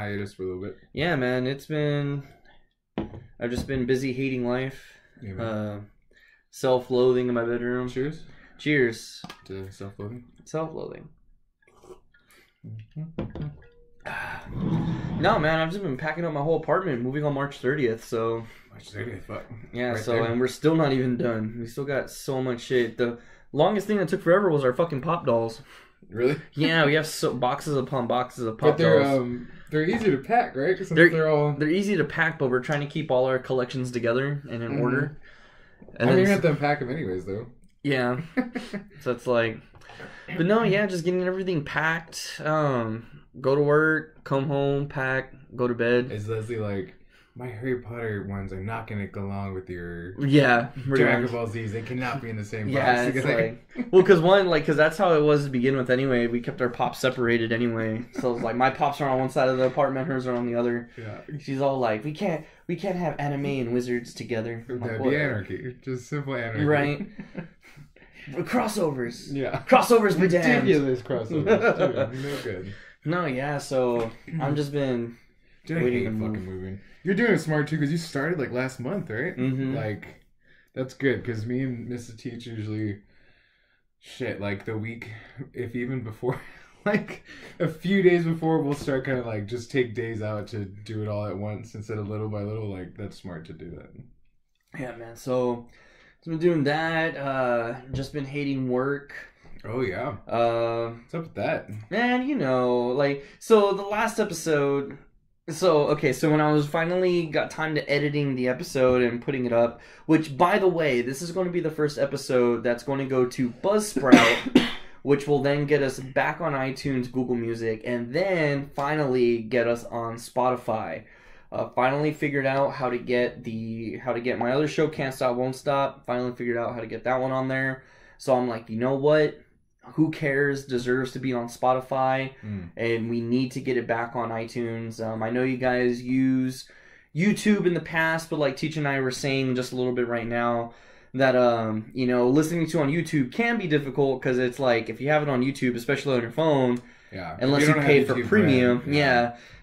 hiatus for a little bit. Yeah, man. I've just been busy hating life. Yeah, Self-loathing in my bedroom. Cheers. Cheers. To self-loathing. Self-loathing. No, man, I've just been packing up my whole apartment, moving on March 30th, so... March 30th, fuck. Yeah, right so, there. and we're still not even done. We still got so much shit. The longest thing that took forever was our fucking pop dolls. Really? Yeah, we have boxes upon boxes of pop dolls. But they're easy to pack, right? Since they're easy to pack, but we're trying to keep all our collections together and in order. And you're going to have to unpack them anyways, though. Yeah. So it's like... But no, yeah, just getting everything packed. Go to work, come home, pack, go to bed. Is Leslie like, my Harry Potter ones are not going to go along with your Dragon Ball Z's. They cannot be in the same box. Yeah, it's like... Well, because that's how it was to begin with anyway. We kept our pops separated anyway. So it's like, my pops are on one side of the apartment, hers are on the other. Yeah. She's all like, we can't have anime and wizards together. That'd be anarchy. Just simple anarchy. Right. Crossovers. Yeah. Crossovers be damned. Ridiculous crossovers. Dude, no good. No, yeah, so I've just been waiting to fucking moving. You're doing it smart too, because you started like last month, right? Mm-hmm. Like, that's good, because me and Mrs. Teach usually, like the week, if even before, like a few days before, we'll start kind of like just take days out to do it all at once instead of little by little. Like, that's smart to do that. Yeah, man, so I've been doing that, just been hating work. Oh, yeah. What's up with that? Man, so the last episode... So when I was finally got time to editing the episode and putting it up, which, by the way, this is going to be the first episode that's going to go to Buzzsprout, which will then get us back on iTunes, Google Music, and then finally get us on Spotify. Finally figured out how to get my other show, Can't Stop, Won't Stop. Finally figured out how to get that one on there. So I'm like, you know what? Who cares? Deserves to be on Spotify, and we need to get it back on iTunes. I know you guys use YouTube in the past, but like Teach and I were saying just a little bit right now that listening to on YouTube can be difficult because it's like if you have it on YouTube, especially on your phone, unless you pay for premium,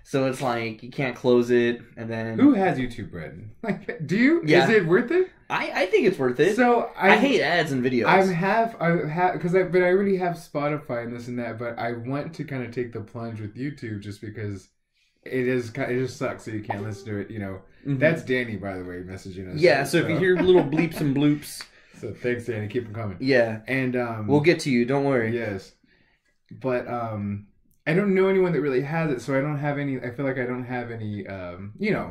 so it's like you can't close it, and then who has YouTube Bread? Like, do you? Yeah. Is it worth it? I think it's worth it. So I hate ads and videos. But I already have Spotify and this and that. But I want to kind of take the plunge with YouTube just because it just sucks that you can't listen to it. That's Danny, by the way, messaging us. Yeah. So if you hear little bleeps and bloops, so thanks, Danny. Keep them coming. Yeah. And we'll get to you. Don't worry. Yes. But I don't know anyone that really has it, so I don't have any. I feel like I don't have any.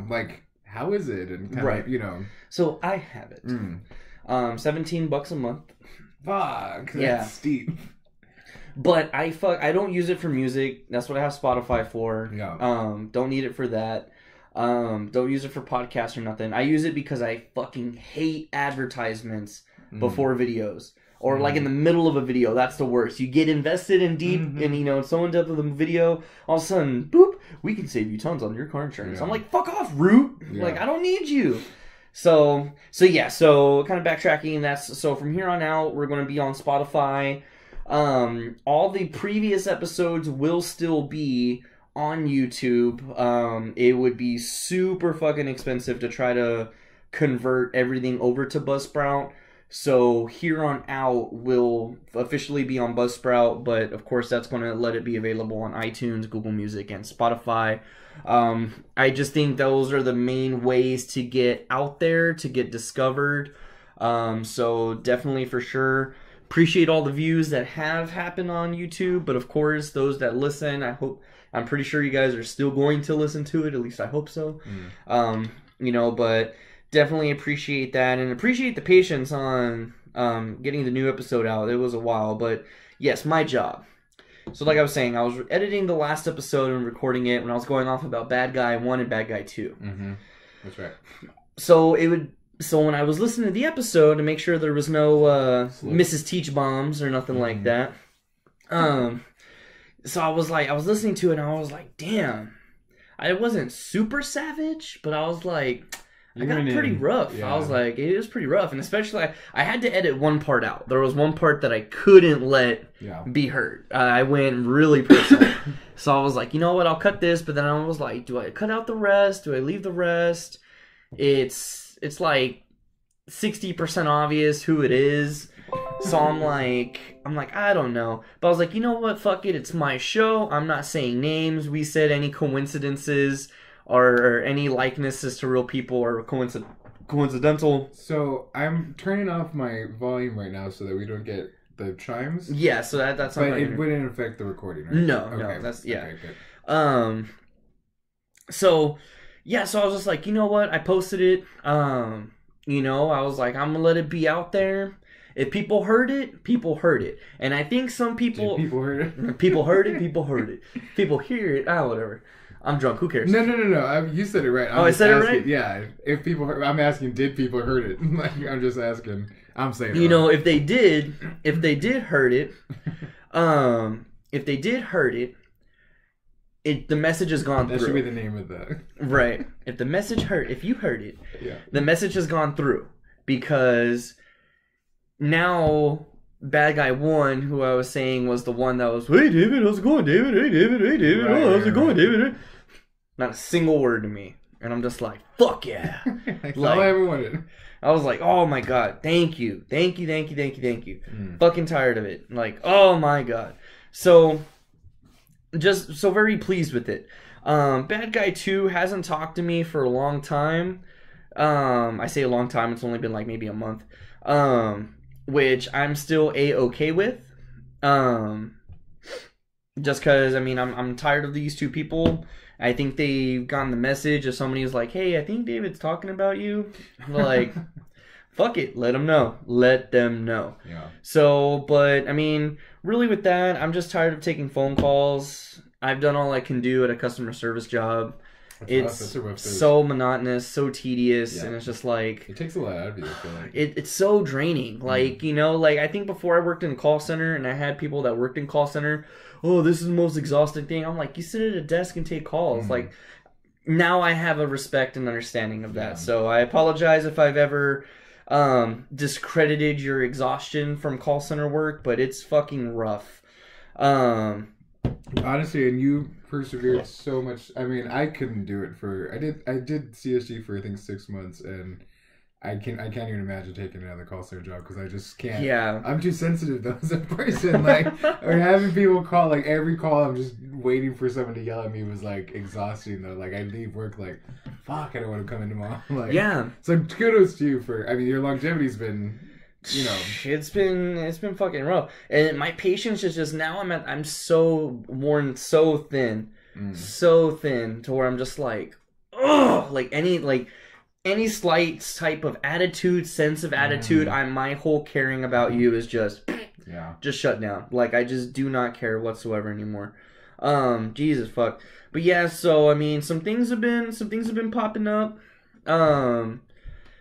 Like. How is it? And kind of, So I have it. $17 a month. Fuck. That's steep. But I don't use it for music. That's what I have Spotify for. Yeah. Don't need it for that. Don't use it for podcasts or nothing. I use it because I fucking hate advertisements before videos. Or like in the middle of a video, that's the worst. You get invested in deep, and so in depth of the video, all of a sudden, boop, we can save you tons on your car insurance. Yeah. I'm like, fuck off, Root. Yeah. Like, I don't need you. So kind of backtracking. So from here on out, we're going to be on Spotify. All the previous episodes will still be on YouTube. It would be super fucking expensive to try to convert everything over to Buzzsprout. So here on out, we'll officially be on Buzzsprout, but of course that's going to let it be available on iTunes, Google Music, and Spotify. I just think those are the main ways to get out there, to get discovered. So definitely for sure. Appreciate all the views that have happened on YouTube, but of course those that listen, I'm pretty sure you guys are still going to listen to it. At least I hope so. But definitely appreciate that and appreciate the patience on getting the new episode out. It was a while, but yes, my job. So like I was saying, I was editing the last episode and recording it when I was going off about Bad Guy 1 and Bad Guy 2. Mm-hmm. That's right. So when I was listening to the episode to make sure there was no Mrs. Teach bombs or nothing like that, so I was listening to it and I was like, damn, I wasn't super savage, but I was like, I got pretty rough. Yeah. I was like, it was pretty rough. And especially, I had to edit one part out. There was one part that I couldn't let be heard. I went really personal. So I was like, you know what, I'll cut this. But then I was like, do I cut out the rest? Do I leave the rest? It's like 60% obvious who it is. So I'm like, I don't know. But I was like, you know what, fuck it. It's my show. I'm not saying names. We said any coincidences or any likenesses to real people or coincidental. So I'm turning off my volume right now so that we don't get the chimes. Yeah, so that's. But it wouldn't affect the recording, right? No, okay. No, that's Okay, good. So I was just like, you know what? I posted it. I was like, I'm gonna let it be out there. If people heard it, people heard it. And I think some people... Did people heard it? People heard it, people heard it. People hear it, whatever. I'm drunk, who cares? No. You said it right. I said asking, it right? Yeah. If people heard... I'm asking, did people heard it? I'm just asking. I'm saying it wrong. If they did heard it, the message has gone through. That should be the name of the... Right. If you heard it, the message has gone through. Because... Now, bad guy 1, who I was saying was the one that was, hey, David, how's it going, David? Hey, David, how's it going, David? Not a single word to me. And I'm just like, fuck yeah. That's all I ever wanted. I was like, oh my God, thank you. Fucking tired of it. Like, oh my God. So very pleased with it. Bad guy 2 hasn't talked to me for a long time. I say a long time, it's only been like maybe a month. Which I'm still A-okay with. Just because, I'm tired of these two people. I think they've gotten the message if somebody's like, hey, I think David's talking about you. Like, fuck it. Let them know. Yeah. So, but, really with that, I'm just tired of taking phone calls. I've done all I can do at a customer service job. It's so monotonous, so tedious, and it's just like... It takes a lot out of you, I feel like. It's so draining. Like, I think before I worked in a call center, and I had people that worked in call center, oh, this is the most exhausting thing. I'm like, you sit at a desk and take calls. Like, now I have a respect and understanding of that. So I apologize if I've ever discredited your exhaustion from call center work, but it's fucking rough. Honestly, and you persevered so much. I couldn't do it for... I did CSG for I think 6 months, and I can't even imagine taking another call center job because I just can't. Yeah, I'm too sensitive though as a person. Like, or having people call, like every call, I'm just waiting for someone to yell at me was like exhausting though. Like I leave work like, fuck, I don't want to come in tomorrow. Like, yeah. So kudos to you for. your longevity's been. It's been fucking rough, and my patience is just now. I'm so worn, so thin to where I'm just like, ugh. Like any slight type of sense of attitude, my whole caring about you is just shut down. Like I just do not care whatsoever anymore. Jesus fuck. But yeah, so some things have been popping up.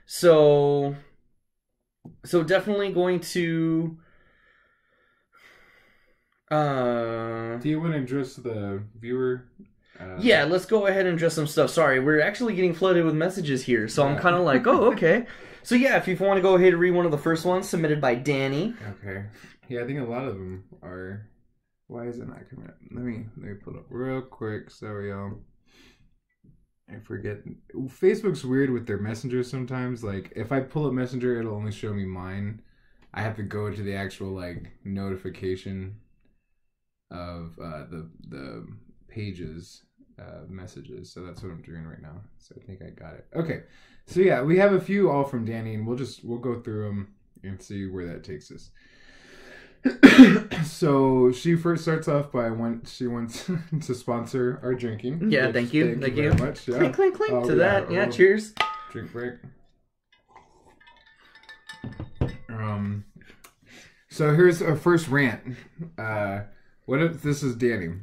So definitely going to... Do you want to address the viewer? Yeah, let's go ahead and address some stuff. Sorry, we're actually getting flooded with messages here, so I'm kind of like, oh, okay. So yeah, if you want to go ahead and read one of the first ones submitted by Danny. Okay. Yeah, I think a lot of them are... Why is it not coming up? Let me pull it up real quick. Sorry, y'all. I forget. Facebook's weird with their messengers sometimes. Like, if I pull up Messenger, it'll only show me mine. I have to go to the actual, like, notification of the pages messages. So that's what I'm doing right now. So I think I got it. Okay. So, yeah, we have a few all from Danny, and we'll go through them and see where that takes us. So she first starts off by she wants to sponsor our drinking. Yeah, thank you very much. Yeah. Clink, clink, clink to that. Yeah, cheers. Drink break. So here's our first rant. This is Danny.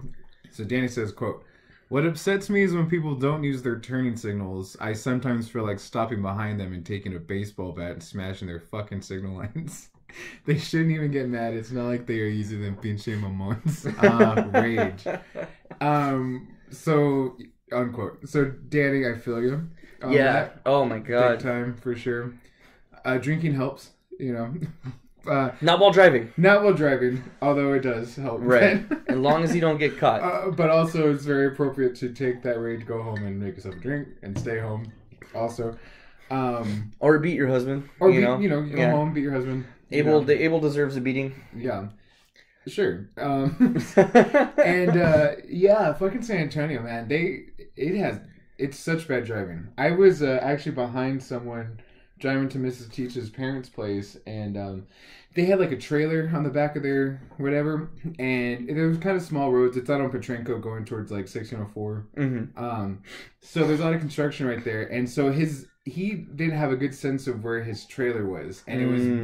So Danny says, quote, "What upsets me is when people don't use their turning signals. I sometimes feel like stopping behind them and taking a baseball bat and smashing their fucking signal lines. They shouldn't even get mad. It's not like they are using them pinche mamons." Rage. So, unquote. So, Danny, I feel you. Yeah. Oh my god. Big time for sure. Drinking helps, you know. Not while driving. Not while driving, although it does help. Right. As long as you don't get caught. But also, it's very appropriate to take that rage, go home, and make yourself a drink, and stay home. Also, or beat your husband. Or you go home, beat your husband. Abel deserves a beating. Yeah. Sure. And fucking San Antonio, man. It's such bad driving. I was actually behind someone driving to Mrs. Teach's parents' place, and they had like a trailer on the back of their whatever, and there was kind of small roads. It's out on Petrenko going towards like 1604. Mm-hmm. So there's a lot of construction right there, and so he didn't have a good sense of where his trailer was, and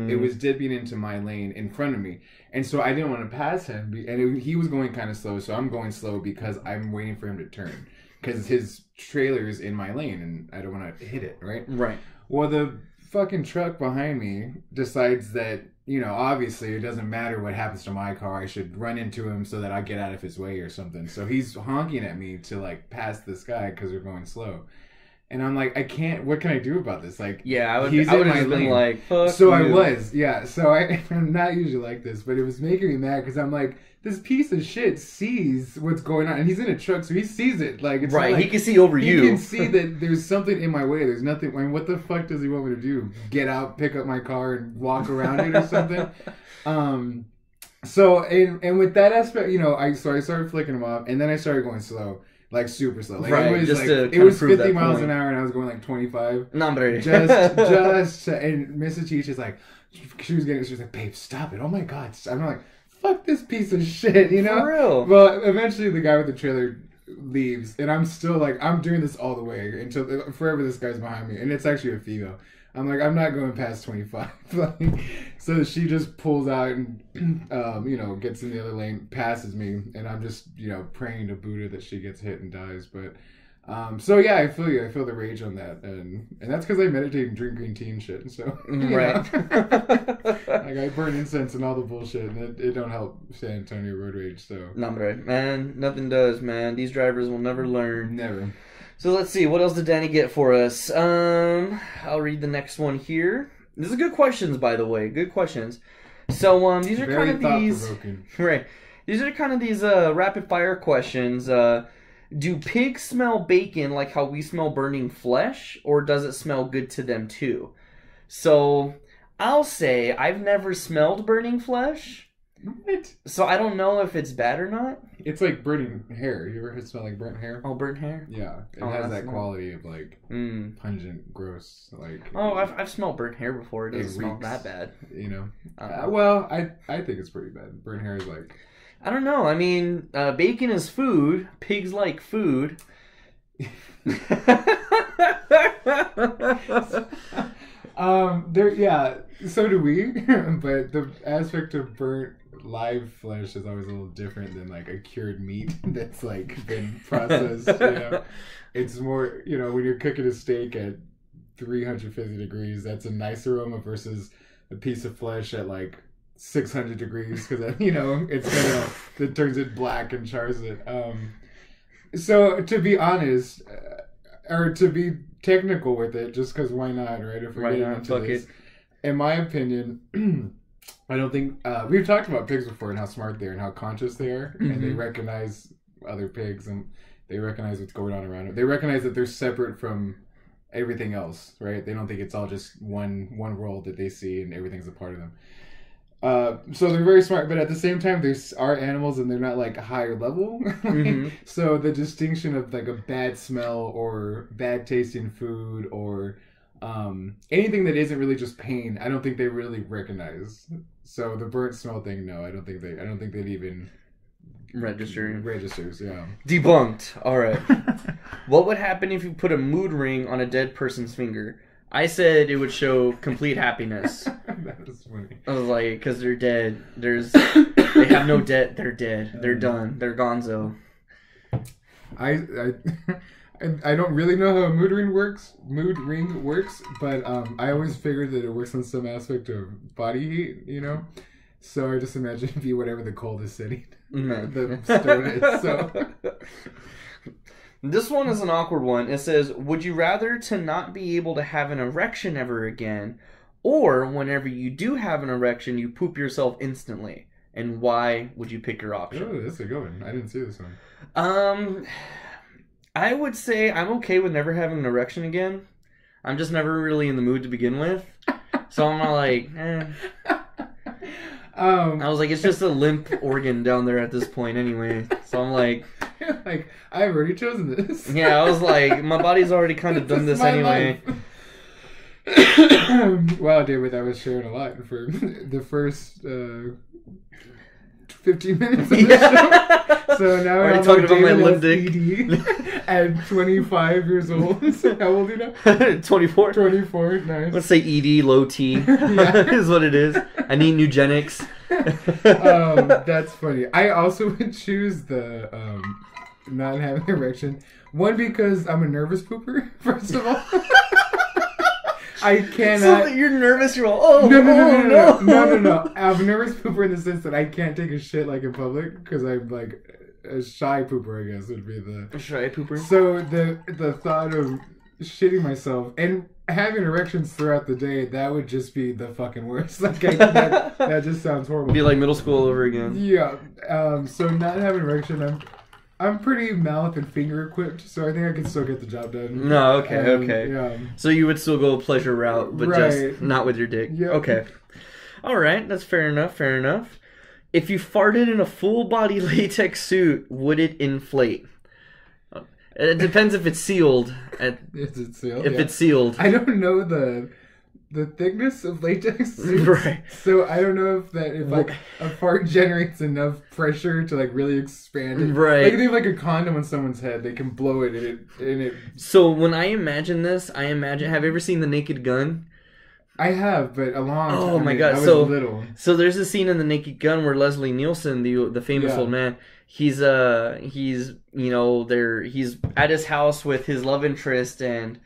it was dipping into my lane in front of me, and so I didn't want to pass him, and he was going kind of slow, so I'm going slow because I'm waiting for him to turn, because his trailer is in my lane, and I don't want to hit it, right? Right. Well, the fucking truck behind me decides that, obviously it doesn't matter what happens to my car. I should run into him so that I get out of his way or something. So he's honking at me to, like, pass this guy because we're going slow. And I'm like, I can't, what can I do about this? Like, yeah, I would have been like, fuck So you. I was, yeah. So I'm not usually like this, but it was making me mad because I'm like, this piece of shit sees what's going on, and he's in a truck, so he sees it. Like, it's right, like, he can see over you. He can see that there's something in my way. There's nothing. I mean, what the fuck does he want me to do? Get out, pick up my car, and walk around it or something? So and with that aspect, I started flicking him off, and then I started going slow. Like super slow. Like right, it was 50 miles an hour and I was going like 25. No, but just and Mrs. Cheech is like, she was like, babe, stop it. Oh my god. I'm like, fuck this piece of shit, For real. Well, eventually the guy with the trailer leaves, and I'm still like, I'm doing this all the way until forever this guy's behind me, and it's actually a female. I'm like, I'm not going past 25. So she just pulls out and, gets in the other lane, passes me, and I'm just, praying to Buddha that she gets hit and dies. But, so yeah, I feel you. I feel the rage on that. And that's because I meditate and drink green tea and shit. So, right. Like, I burn incense and all the bullshit, and it don't help San Antonio road rage, so. No, right. Man, nothing does, man. These drivers will never learn. Never. So let's see, what else did Danny get for us? I'll read the next one here. These are good questions, by the way. Good questions. So these are Very kind of these right. These are kind of these rapid fire questions. Do pigs smell bacon like how we smell burning flesh, or does it smell good to them too? So I'll say I've never smelled burning flesh. What? So I don't know if it's bad or not. It's like burning hair. You ever smell like burnt hair? Oh, burnt hair? Yeah. It has that quality of like pungent, gross. Like. Oh, I've smelled burnt hair before. It doesn't smell that bad. Well, I think it's pretty bad. Burnt hair is like. I don't know. I mean, bacon is food. Pigs like food. So do we. But the aspect of burnt live flesh is always a little different than like a cured meat that's like been processed. It's more, when you're cooking a steak at 350 degrees, that's a nice aroma versus a piece of flesh at like 600 degrees because it turns it black and chars it. So to be honest, or to be technical with it, just because why not, right? If we're getting into this, in my opinion. I don't think we've talked about pigs before and how smart they are and how conscious they are, and they recognize other pigs and they recognize what's going on around them. They recognize that they're separate from everything else, right? They don't think it's all just one world that they see and everything's a part of them. So they're very smart, but at the same time, they are animals and they're not like higher level. So the distinction of like a bad smell or bad tasting food or anything that isn't really just pain, I don't think they really recognize. So the burnt smell thing, no, I don't think they'd even registers. Yeah, debunked. All right. What would happen if you put a mood ring on a dead person's finger? I said it would show complete happiness. That was funny. I was like, because they're dead. They have no debt. They're dead. They're done. They're gonzo. I don't really know how a mood ring works, but I always figured that it works on some aspect of body heat, So I just imagine it'd be whatever the coldest city the stone is. So This one is an awkward one. It says, would you rather to not be able to have an erection ever again, or whenever you do have an erection, you poop yourself instantly? And why would you pick your option? Oh, that's a good one. I didn't see this one. I would say I'm okay with never having an erection again. I'm just never really in the mood to begin with. So I'm not like, I was like, it's just a limp organ down there at this point anyway. So I'm like... like, I've already chosen this. Yeah, I was like, my body's already kind of done this anyway. Wow, David, I was sharing a lot for the first 15 minutes of the show. So now already I'm talking about my David limp dick. at 25 years old. How old are you now? 24. 24, nice. Let's say ED, low T, is what it is. I need eugenics. That's funny. I also would choose the not having an erection. One, because I'm a nervous pooper, first of all. I cannot. So you're nervous. You're all, no. I'm a nervous pooper in the sense that I can't take a shit like in public because I'm like a shy pooper. I guess would be the shy pooper. So the thought of shitting myself and having erections throughout the day, that would just be the fucking worst. Like that just sounds horrible. Be like middle school all over again. Yeah. So not having an erection, I'm pretty mouth and finger equipped, so I think I can still get the job done. No, okay. Yeah. So you would still go pleasure route, but just not with your dick. Yeah. Okay. All right, that's fair enough. If you farted in a full body latex suit, would it inflate? It depends if it's sealed. Is it sealed? If it's sealed. I don't know the thickness of latex suits. Right. So I don't know if like a fart generates enough pressure to like really expand it. Right. Like if they have like a condom on someone's head, they can blow it and it. So when I imagine this, have you ever seen The Naked Gun? I have, but a long time. Oh my god! I was little. So there's a scene in The Naked Gun where Leslie Nielsen, the famous old man, he's at his house with his love interest and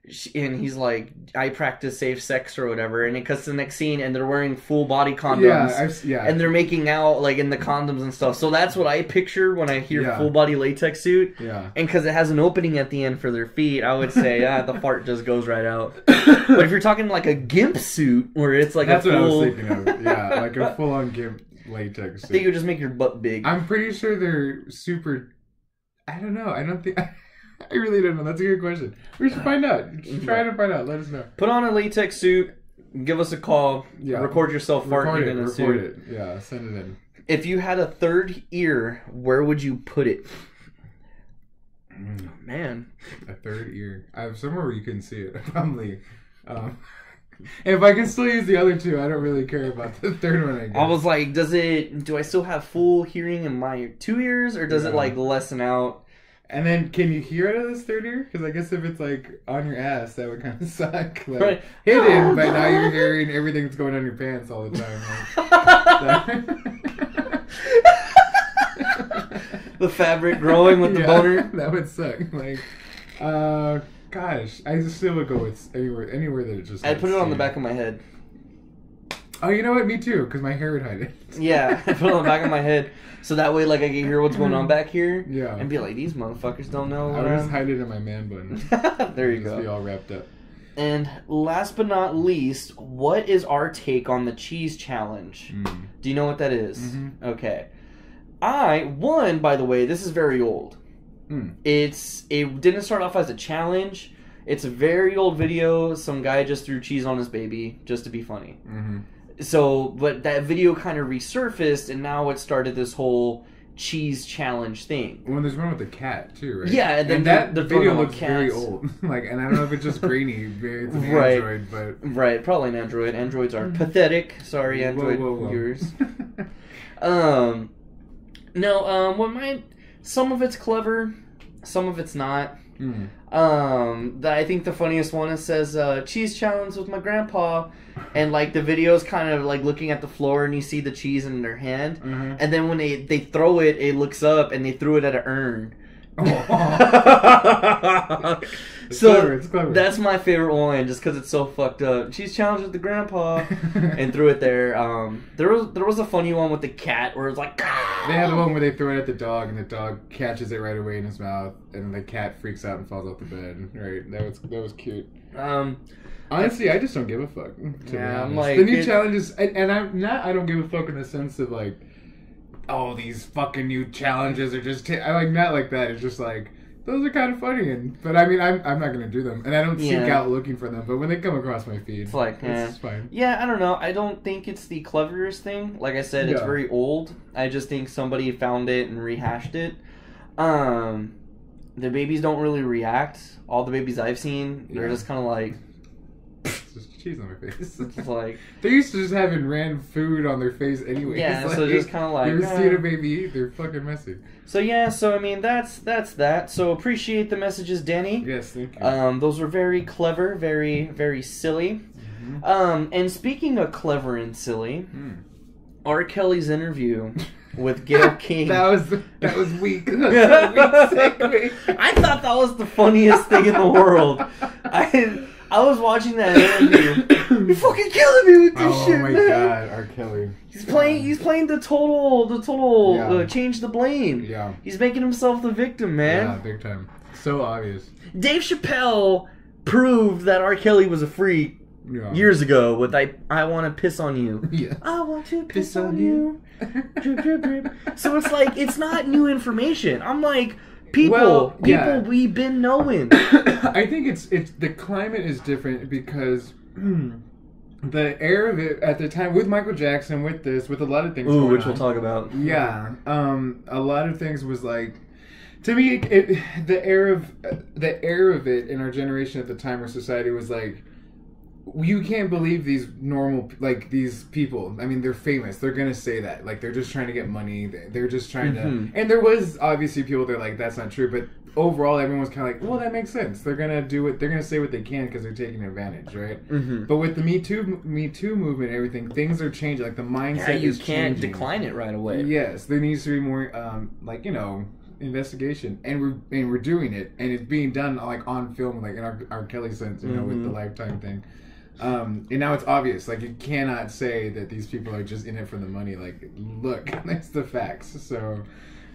he's like, I practice safe sex or whatever, and it cuts to the next scene and they're wearing full body condoms, and they're making out like in the condoms and stuff. So that's what I picture when I hear full body latex suit. Yeah. And because it has an opening at the end for their feet, I would say the fart just goes right out. But if you're talking like a gimp suit where it's like that's a full... what I was thinking of. Yeah, like a full on gimp latex suit. I think it would just make your butt big. I'm pretty sure they're super. I don't know. I don't think. I really don't know. That's a good question. We should find out. Try to find out. Let us know. Put on a latex suit. Give us a call. Yeah. Record yourself farting in a suit. Record it. Yeah, send it in. If you had a third ear, where would you put it? Man. A third ear. I have somewhere where you couldn't see it. Probably. If I can still use the other two, I don't really care about the third one, I guess. I was like, do I still have full hearing in my two ears, or does it like lessen out? And then, can you hear it out of this third ear? Because I guess if it's like on your ass, that would kind of suck. Like, right. Hidden, but now you're hearing everything that's going on your pants all the time. The fabric growing with the boner. That would suck. Like, gosh, I still would go with anywhere that it just. I'd put it on the back of my head. Oh, you know what? Me too, because my hair would hide it. Yeah, I put it on the back of my head. So that way, like, I can hear what's going on back here. Yeah. And be like, these motherfuckers don't know. I would just hide it in my man bun. There you go. Just be all wrapped up. And last but not least, what is our take on the cheese challenge? Do you know what that is? Mm-hmm. Okay. By the way, this is very old. It didn't start off as a challenge. It's a very old video. Some guy just threw cheese on his baby just to be funny. Mm-hmm. So, but that video kind of resurfaced, and now it started this whole cheese challenge thing. Well, there's one with the cat too, right? Yeah, and then that video looks very old. Like, and I don't know if it's just grainy. It's an Android, but right, probably an Android. Androids are pathetic. Sorry, Android viewers. Some of it's clever, some of it's not. I think the funniest one, it says cheese challenge with my grandpa, and like the video's kind of like looking at the floor and you see the cheese in their hand, and then when they throw it, it looks up and they threw it at an urn. It's clever. That's my favorite one, just because it's so fucked up. She's challenged with the grandpa, and threw it there. There was a funny one with the cat where it's like. They had the one where they throw it at the dog, and the dog catches it right away in his mouth, and the cat freaks out and falls off the bed. Right, that was cute. Honestly, I just don't give a fuck. I'm like, the new challenges, and I'm not. I don't give a fuck in the sense of like, oh, these fucking new challenges are just. I like not like that. It's just like those are kind of funny, but I mean, I'm not gonna do them, and I don't seek out looking for them. But when they come across my feed, it's like, it's fine. Yeah, I don't know. I don't think it's the cleverest thing. Like I said, it's very old. I just think somebody found it and rehashed it. The babies don't really react. All the babies I've seen, they're just kind of like. Just cheese on my face. It's like they're used to just having random food on their face anyway. Yeah, like, so just kind of like. You ever seen a baby eat? They're fucking messy. So yeah, I mean that's that. So appreciate the messages, Danny. Yes, thank you. Those were very clever, very very silly. Mm-hmm. And speaking of clever and silly, R. Kelly's interview with Gayle King. that was weak. That was a weak segue. I thought that was the funniest thing in the world. I was watching that interview. You're fucking killing me with this shit, man. Oh my god, R. Kelly. He's playing the total change the blame. Yeah. He's making himself the victim, man. Yeah, big time. So obvious. Dave Chappelle proved that R. Kelly was a freak years ago with I want to piss on you. Yeah. I want to piss on you. Drip, drip, drip. So it's like, it's not new information. I'm like, people we've been knowing. I think it's the climate is different because the air of it at the time with Michael Jackson, with a lot of things going which on, we'll talk about. Yeah. A lot of things was like, to me, the air of it in our generation at the time, our society was like, you can't believe these normal, like, these people. I mean, they're famous. They're going to say that. Like, they're just trying to get money. They're just trying to... And there was, obviously, people that are like, that's not true. But overall, everyone was kind of like, well, that makes sense. They're going to do it. They're going to say what they can because they're taking advantage, right? But with the Me Too movement and everything, things are changing. Like, the mindset is can't changing. decline it right away. Yes. There needs to be more, investigation. And we're doing it. And it's being done, like, on film, like, in our Kelly sense, with the Lifetime thing. And now it's obvious. Like, you cannot say that these people are just in it for the money. Like, look, that's the facts. So,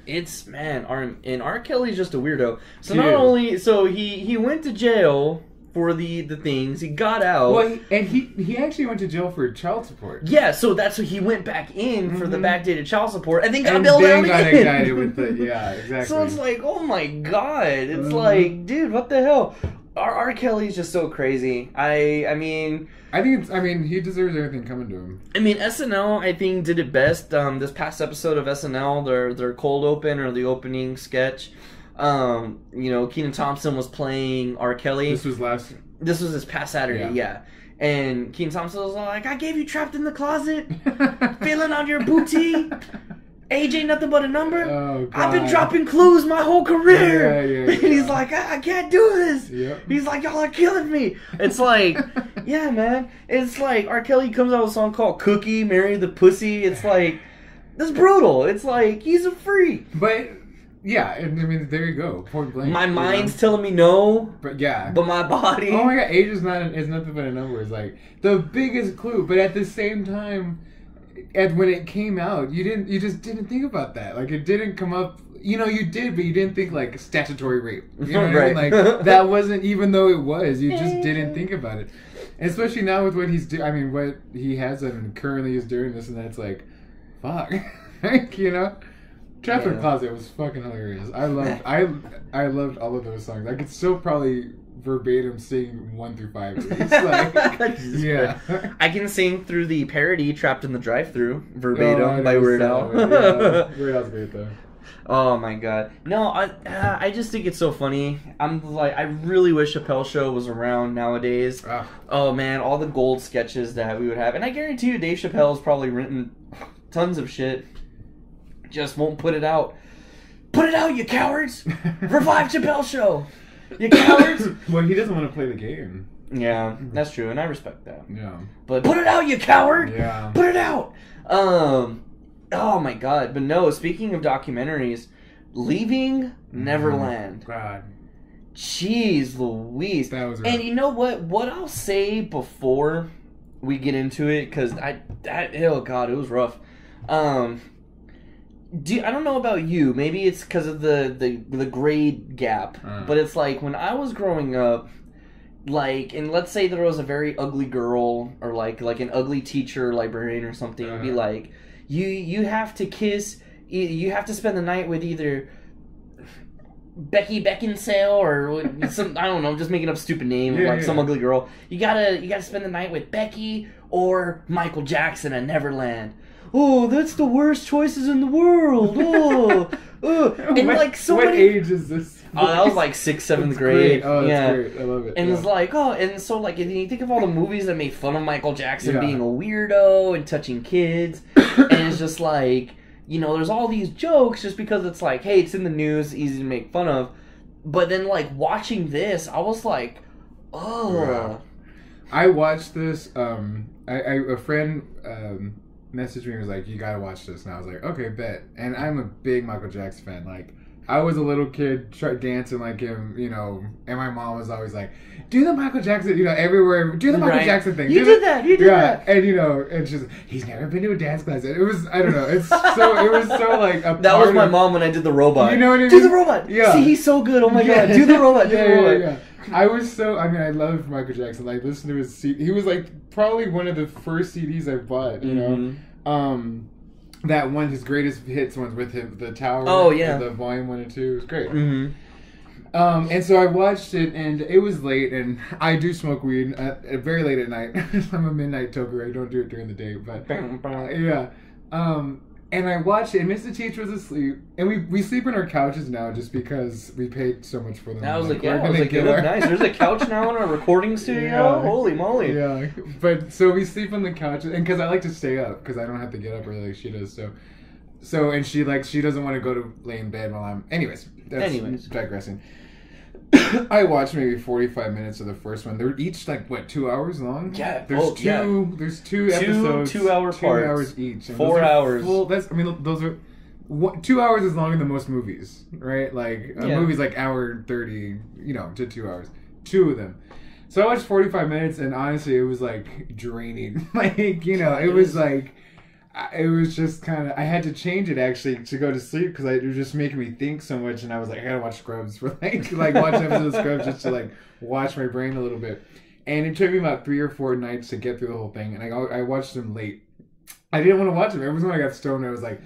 it's R. Kelly's just a weirdo. So not only he went to jail for the things, he got out. Well, he actually went to jail for child support. Yeah, so that's what he went back in for the backdated child support, and then got bailed out again. Indicted with the exactly. So it's like, oh my god, it's like, dude, what the hell? R. Kelly's just so crazy. I mean, he deserves everything coming to him. I mean, SNL, I think, did it best. This past episode of SNL, their cold open or the opening sketch, Kenan Thompson was playing R. Kelly. This was this past Saturday, yeah. And Kenan Thompson was like, I gave you trapped in the closet, feeling on your booty. Age ain't nothing but a number. Oh, God. I've been dropping clues my whole career. Yeah. And he's like, I can't do this. Yep. He's like, y'all are killing me. It's like, yeah, man. It's like R. Kelly comes out with a song called Cookie, Marry the Pussy. It's like, that's brutal. It's like, he's a freak. But, yeah, I mean, there you go. Point blank. My mind's telling me no. But, yeah. But my body. Oh, my God. Age is nothing but a number. It's like, the biggest clue. But at the same time... And when it came out, you just didn't think about that. Like, it didn't come up. You did, but you didn't think like statutory rape. You know what I mean? Like, that wasn't, even though it was, you just didn't think about it. And especially now with what he's doing. I mean, what he has and currently is doing this and that. It's like, fuck, like, Trapped in the Closet was fucking hilarious. I loved all of those songs. I could still probably verbatim sing 1 through 5 at least. Like, yeah. I can sing through the parody Trapped in the Drive-Thru verbatim by Weird Al. Weird Al's great though. Oh my god. No, I just think it's so funny. I'm like, I really wish Chappelle Show was around nowadays. Oh man, all the gold sketches that we would have. And I guarantee you Dave Chappelle's probably written tons of shit. Just won't put it out. Put it out, you cowards! Revive Chappelle Show! You cowards! Well, he doesn't want to play the game. Yeah, that's true, and I respect that. Yeah. But put it out, you coward! Yeah. Put it out! Oh my god. But no, speaking of documentaries, Leaving Neverland. God. Jeez Louise. That was rough. And you know what I'll say before we get into it, because oh god, it was rough. I don't know about you, maybe it's because of the grade gap, but it's like when I was growing up, like, and let's say there was a very ugly girl, or like an ugly teacher, librarian or something, it'd be like, you have to you have to spend the night with either Becky Beckinsale or some, I don't know, I'm just making up a stupid name, some ugly girl. You gotta spend the night with Becky or Michael Jackson at Neverland. Oh, that's the worst choices in the world. And like so what many. age is this? Oh, that was like 6th, 7th grade. Great. Oh, that's great. I love it. And it's like, and so like, and you think of all the movies that made fun of Michael Jackson being a weirdo and touching kids, and it's just like, you know, there's all these jokes just because it's like, hey, it's in the news, easy to make fun of. But then, like, watching this, I was like, oh. I watched this. A friend messaged me and was like, you gotta watch this. And I was like, okay, bet. And I'm a big Michael Jackson fan. Like, I was a little kid dancing like him, you know, and my mom was always like, do the Michael Jackson, you know, everywhere, do the Michael Jackson thing. You did that. And, you know, and she's like, he's never been to a dance class. It was, I don't know, it was so like a that was my mom when I did the robot. You know what I mean? Do the robot. Yeah. See, he's so good. Oh my God. Do the robot. Yeah. I love Michael Jackson. Like, listen to his CD. He was like probably one of the first CDs I bought, you know. That one, his greatest hits ones with him, the Tower. Oh yeah, the Volume 1 and 2. It was great. And so I watched it, and it was late, and I do smoke weed very late at night. I'm a midnight toker. I don't do it during the day, but yeah. And I watched it, and Mr. Teach was asleep, and we sleep in our couches now just because we paid so much for them. I was like, nice. There's a couch now in our recording studio. Yeah. Holy moly! Yeah, but so we sleep on the couch, and because I like to stay up because I don't have to get up early like she does. So and she doesn't want to go to lay in bed while I'm. Anyways, digressing. I watched maybe 45 minutes of the first one. They're each like what, 2 hours long? Yeah. There's two episodes, 2 hour 2 parts. hours each. And 4 hours. Those are 2 hours is longer than most movies, right? Like a movie's like hour 30, you know, to 2 hours. 2 of them. So I watched 45 minutes, and honestly, it was like draining. Like, you know, it was like. It was just kind of... I had to change it, actually, to go to sleep, because it was just making me think so much, and I was like, I gotta watch Scrubs for, like watch episodes of Scrubs just to, like, wash my brain a little bit. And it took me about 3 or 4 nights to get through the whole thing, and I watched them late. I didn't want to watch them. Every time I got stoned, I was like,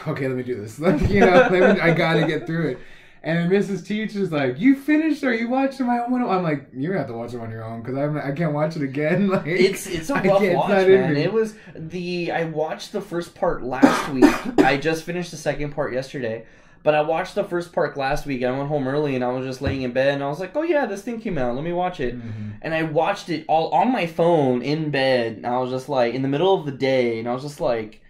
okay, let me do this. Like, you know, I gotta get through it. And Mrs. Teach is like, you finished or you watched them? I'm like, you're gonna have to watch them on your own because I can't watch it again. Like, it's a rough watch, man. It was I watched the first part last week. I just finished the second part yesterday, but I watched the first part last week. I went home early and I was just laying in bed and I was like, oh yeah, this thing came out. Let me watch it. And I watched it all on my phone in bed. And I was just like, in the middle of the day, and I was just like,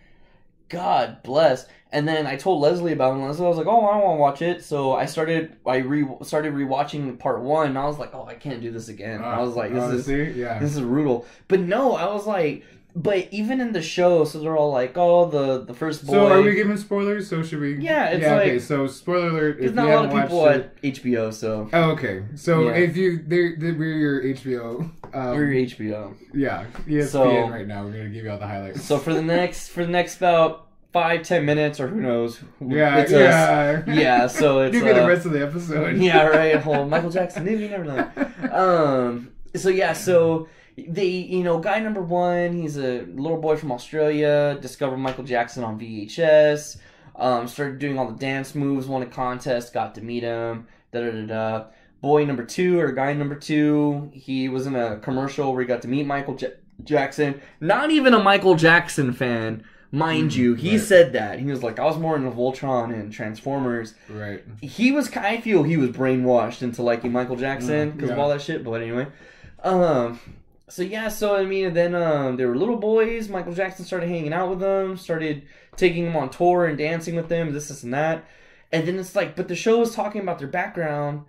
God bless. And then I told Leslie about it, and Leslie was like, oh, I want to watch it. So I started rewatching part 1, and I was like, oh, I can't do this again. I was like, this is brutal. But no, I was like, but even in the show, so they're all like, oh, the first boy. So are we giving spoilers? So should we? Yeah, it's like... Okay, so spoiler alert. There's not a lot of people at HBO, so... Oh, okay. So if you... we're your HBO... we're your HBO. Yeah. ESPN right now. We're going to give you all the highlights. So for the next about 5-10 minutes, or who knows? Yeah. So it's... Give me the rest of the episode. Yeah, right. Whole Michael Jackson, maybe never know. So they, you know, guy number 1, he's a little boy from Australia, discovered Michael Jackson on VHS, started doing all the dance moves, won a contest, got to meet him, Boy number 2, or guy number 2, he was in a commercial where he got to meet Michael Jackson. Not even a Michael Jackson fan. Mind you, he said that. He was like, I was more into Voltron and Transformers. Right. I feel he was brainwashed into liking Michael Jackson because of all that shit. But anyway. And then they were little boys. Michael Jackson started hanging out with them, started taking them on tour and dancing with them, this and that. And then it's like, but the show was talking about their background.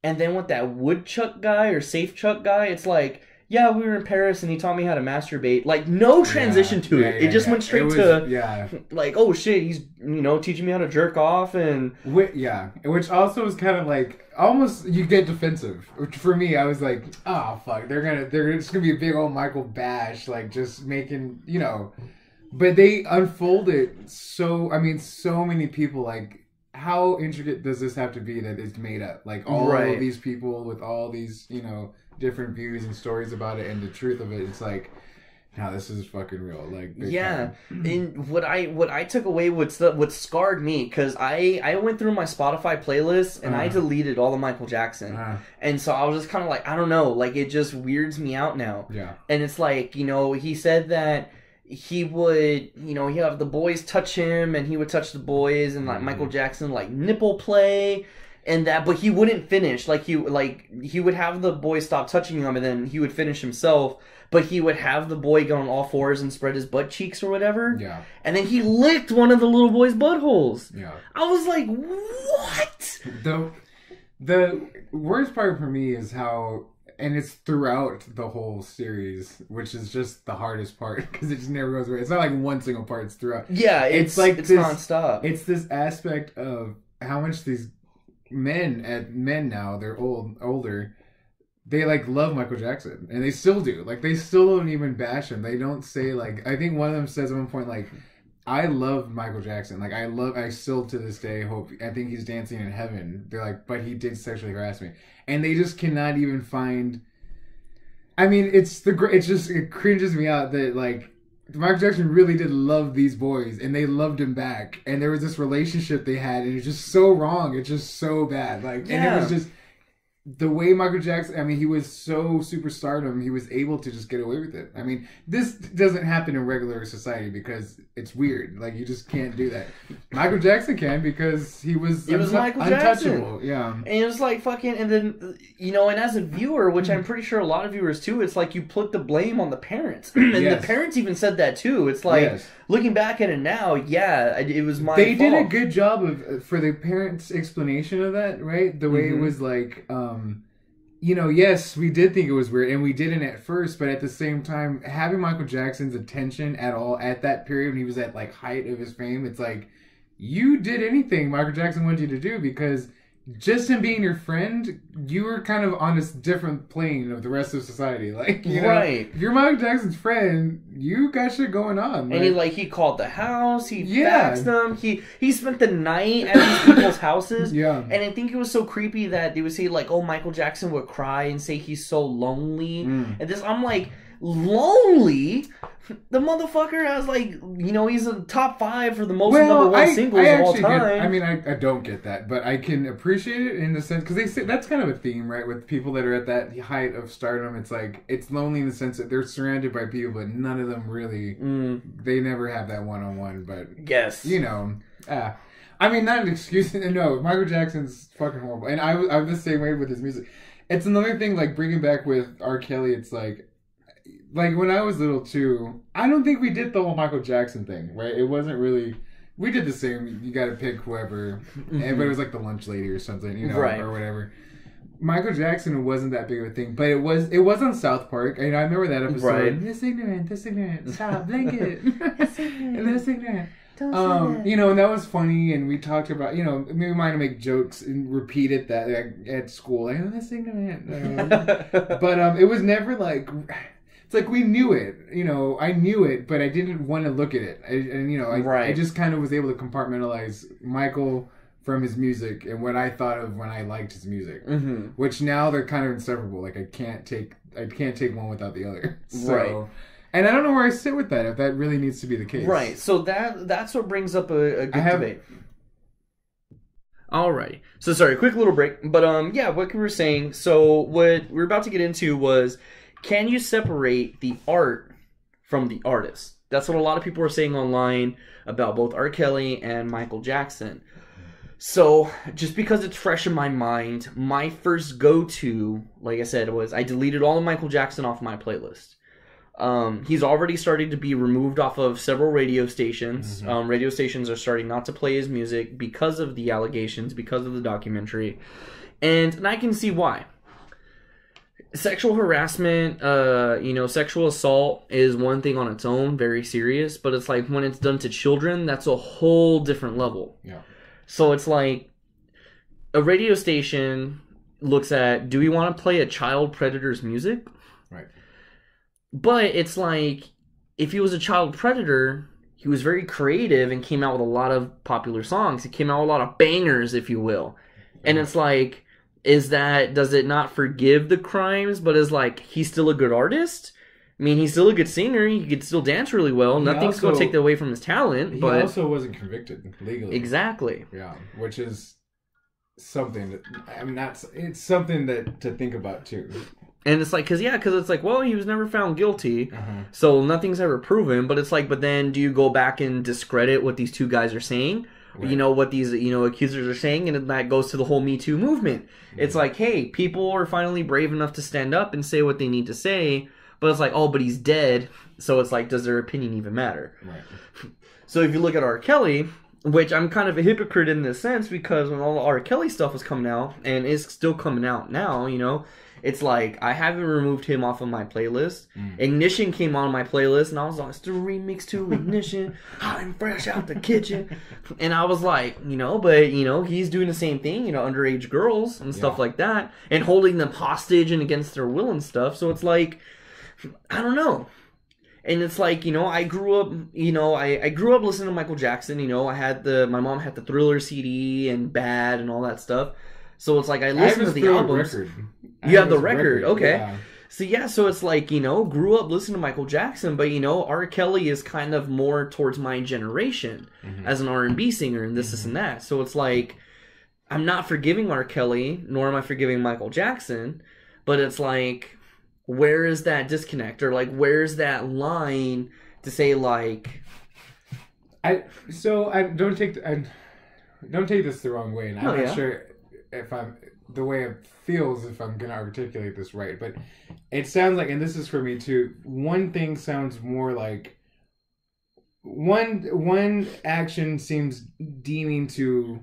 And then with that woodchuck guy or safe chuck guy, it's like, yeah, we were in Paris and he taught me how to masturbate. Like, no transition to it. It just went straight to, like, oh shit, he's, you know, teaching me how to jerk off and... Which also was kind of like, almost, you get defensive. Which for me, I was like, oh, fuck, it's gonna be a big old Michael bash, like, just making, you know... But they unfolded so many people, like, how intricate does this have to be that it's made up? Like, all of these people with all these, you know, different views and stories about it and the truth of it, it's like, no, this is fucking real. Like, and what I took away, what scarred me, because I went through my Spotify playlist and I deleted all of Michael Jackson. And so I was just kind of like, I don't know, like, it just weirds me out now. Yeah. And it's like, you know, he said that he would, you know, he have the boys touch him and he would touch the boys and like Michael Jackson like nipple play and that, but he wouldn't finish. Like he would have the boy stop touching him and then he would finish himself, but he would have the boy go on all fours and spread his butt cheeks or whatever. Yeah. And then he licked one of the little boy's buttholes. Yeah. I was like, what? The worst part for me is how, and it's throughout the whole series, which is just the hardest part because it just never goes away. It's not like one single part; it's throughout. Yeah, it's like it's nonstop. It's this aspect of how much these men now, they're older. They like love Michael Jackson, and they still do. Like they still don't even bash him. They don't say like. I think one of them says at one point like, I love Michael Jackson. Like I still to this day I think he's dancing in heaven. They're like, but he did sexually harass me. And they just cannot even find, I mean, it cringes me out that like, Michael Jackson really did love these boys and they loved him back. And there was this relationship they had and it's just so wrong. It's just so bad. Like, and it was just, the way Michael Jackson, I mean, he was so superstardom, he was able to just get away with it. I mean, this doesn't happen in regular society because it's weird. Like, you just can't do that. Michael Jackson can because he was Michael untouchable. Jackson. Yeah. And it was like fucking, and then, you know, and as a viewer, which I'm pretty sure a lot of viewers too, it's like you put the blame on the parents. And the parents even said that too. It's like, looking back at it now, it was my fault. They did a good job for the parents' explanation of that, right? The way it was like, you know, yes, we did think it was weird, and we didn't at first, but at the same time, having Michael Jackson's attention at all at that period when he was at like height of his fame, it's like, you did anything Michael Jackson wanted you to do because just him being your friend, you were kind of on this different plane of the rest of society. Like, you know, if you're Michael Jackson's friend, you got shit going on. Like, and he called the house, he faxed them, he spent the night at these people's houses. Yeah. And I think it was so creepy that they would say like, oh, Michael Jackson would cry and say he's so lonely. And this, I'm like, lonely? The motherfucker has like, you know, he's in top 5 for the most number 1 singles of all time. I don't get that, but I can appreciate it in the sense, because they say that's kind of a theme, right? With people that are at that height of stardom, it's like, it's lonely in the sense that they're surrounded by people, but none of them really, they never have that one-on-one, but, you know, I mean, not an excuse, no, Michael Jackson's fucking horrible, and I'm the same way with his music. It's another thing, like, bringing back with R. Kelly, it's like when I was little too, I don't think we did the whole Michael Jackson thing, right? It wasn't really, we did the same, you gotta pick whoever, but it was like the lunch lady or something, you know, or whatever. Michael Jackson wasn't that big of a thing, but it was on South Park, and I remember that episode, this ignorant, stop, blanket, this ignorant. You know, and that was funny, and we talked about, you know, we might make jokes and repeat it that at school, like, this ignorant, but it was never like, it's like we knew it, you know, I knew it, but I didn't want to look at it. I just kind of was able to compartmentalize Michael from his music and what I thought of when I liked his music, which now they're kind of inseparable. Like I can't take one without the other. So, and I don't know where I sit with that, if that really needs to be the case. Right. So that's what brings up a good debate. Alrighty. So sorry, quick little break. But yeah, what we were saying, so what we were about to get into was, can you separate the art from the artist? That's what a lot of people are saying online about both R. Kelly and Michael Jackson. So, just because it's fresh in my mind, my first go-to, like I said, was I deleted all of Michael Jackson off my playlist. He's already starting to be removed off of several radio stations. Radio stations are starting not to play his music because of the allegations, because of the documentary. And I can see why. Sexual harassment, sexual assault is one thing on its own, very serious, but it's like when it's done to children, that's a whole different level. Yeah. So it's like a radio station looks at, do we want to play a child predator's music? Right. But it's like, if he was a child predator, he was very creative and came out with a lot of popular songs. He came out with a lot of bangers, if you will. And it's like, does it not forgive the crimes, but is like, he's still a good artist? I mean, he's still a good singer. He could still dance really well. Nothing's going to take that away from his talent. But he also wasn't convicted legally. Exactly. Yeah, which is something that, it's something that to think about too. And it's like, because it's like, well, he was never found guilty, so nothing's ever proven. But it's like, but then do you go back and discredit what these two guys are saying? Right. What these, accusers are saying, and that goes to the whole Me Too movement. Mm-hmm. It's like, hey, people are finally brave enough to stand up and say what they need to say, but it's like, oh, but he's dead, so it's like, does their opinion even matter? Right. So if you look at R. Kelly, which I'm kind of a hypocrite in this sense, because when all the R. Kelly stuff was coming out, and is still coming out now, it's like, I haven't removed him off of my playlist. Ignition came on my playlist, and I was like, it's the remix to Ignition. I'm fresh out the kitchen. And I was like, but, he's doing the same thing, underage girls and stuff like that, and holding them hostage and against their will and stuff. So it's like, I don't know. And it's like, I grew up, I grew up listening to Michael Jackson. My mom had the Thriller CD and Bad and all that stuff. So it's like, I listened to the albums. You have the record, okay. Yeah. So it's like, grew up listening to Michael Jackson, but, R. Kelly is kind of more towards my generation as an R&B singer and this and that. So it's like, I'm not forgiving R. Kelly, nor am I forgiving Michael Jackson, but it's like, where is that disconnect? Or like, where's that line to say like... don't take this the wrong way, and I'm not sure if I'm the way it feels if I'm gonna articulate this right, but it sounds like, and this is for me too, one thing sounds more like one action seems deeming to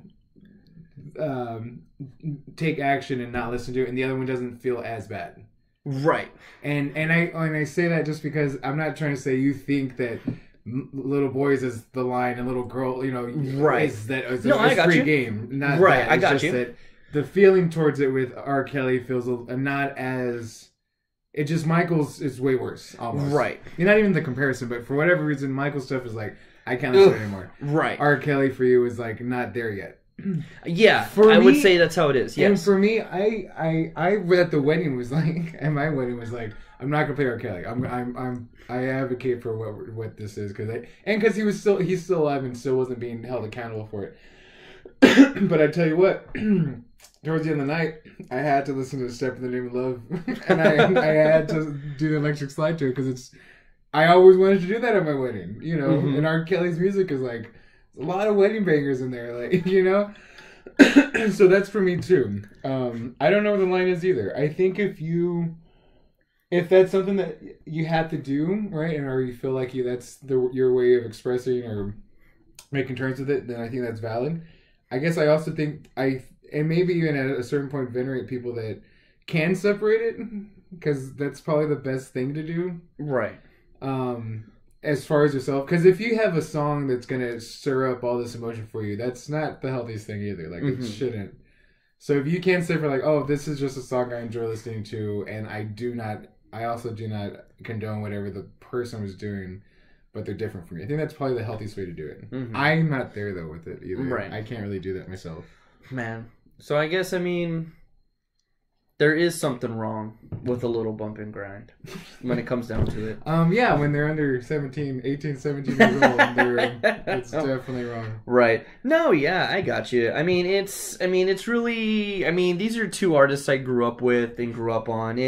take action and not listen to it, and the other one doesn't feel as bad. Right. And I say that just because I'm not trying to say you think that little boys is the line and little girl, right. is that I got free you. game. Not right, that. I got you. That the feeling towards it with R. Kelly feels not as... It just, Michael's is way worse, almost. Right. Not even the comparison, but for whatever reason, Michael's stuff is like, I can't listen to it anymore. Right. R. Kelly for you is like, not there yet. Yeah, I would say that's how it is, yes. And for me, I at the wedding was like, at my wedding was like, I'm not gonna play R. Kelly. I advocate for what this is, because he's still alive and still wasn't being held accountable for it. But I tell you what, towards the end of the night, I had to listen to Step in the Name of Love, and I had to do the electric slide to it because I always wanted to do that at my wedding, And R. Kelly's music is like a lot of wedding bangers in there, like So that's for me too. I don't know what the line is either. I think if that's something that you have to do, right, or you feel like that's your way of expressing or making terms with it, then I think that's valid. I guess I also think and maybe even at a certain point venerate people that can separate it, because that's probably the best thing to do. Right. As far as yourself, because if you have a song that's going to stir up all this emotion for you, that's not the healthiest thing either. Like, it shouldn't. So if you can't say for like, oh, this is just a song I enjoy listening to, and I also do not condone whatever the person was doing, but they're different from me. I think that's probably the healthiest way to do it. I'm not there, though, with it either. Right. I can't really do that myself. Man. So I guess, there is something wrong with a little bump and grind when it comes down to it. Yeah, when they're under 17 years old, it's definitely wrong. Right. No, yeah, I got you. It's really, these are two artists I grew up with and grew up on.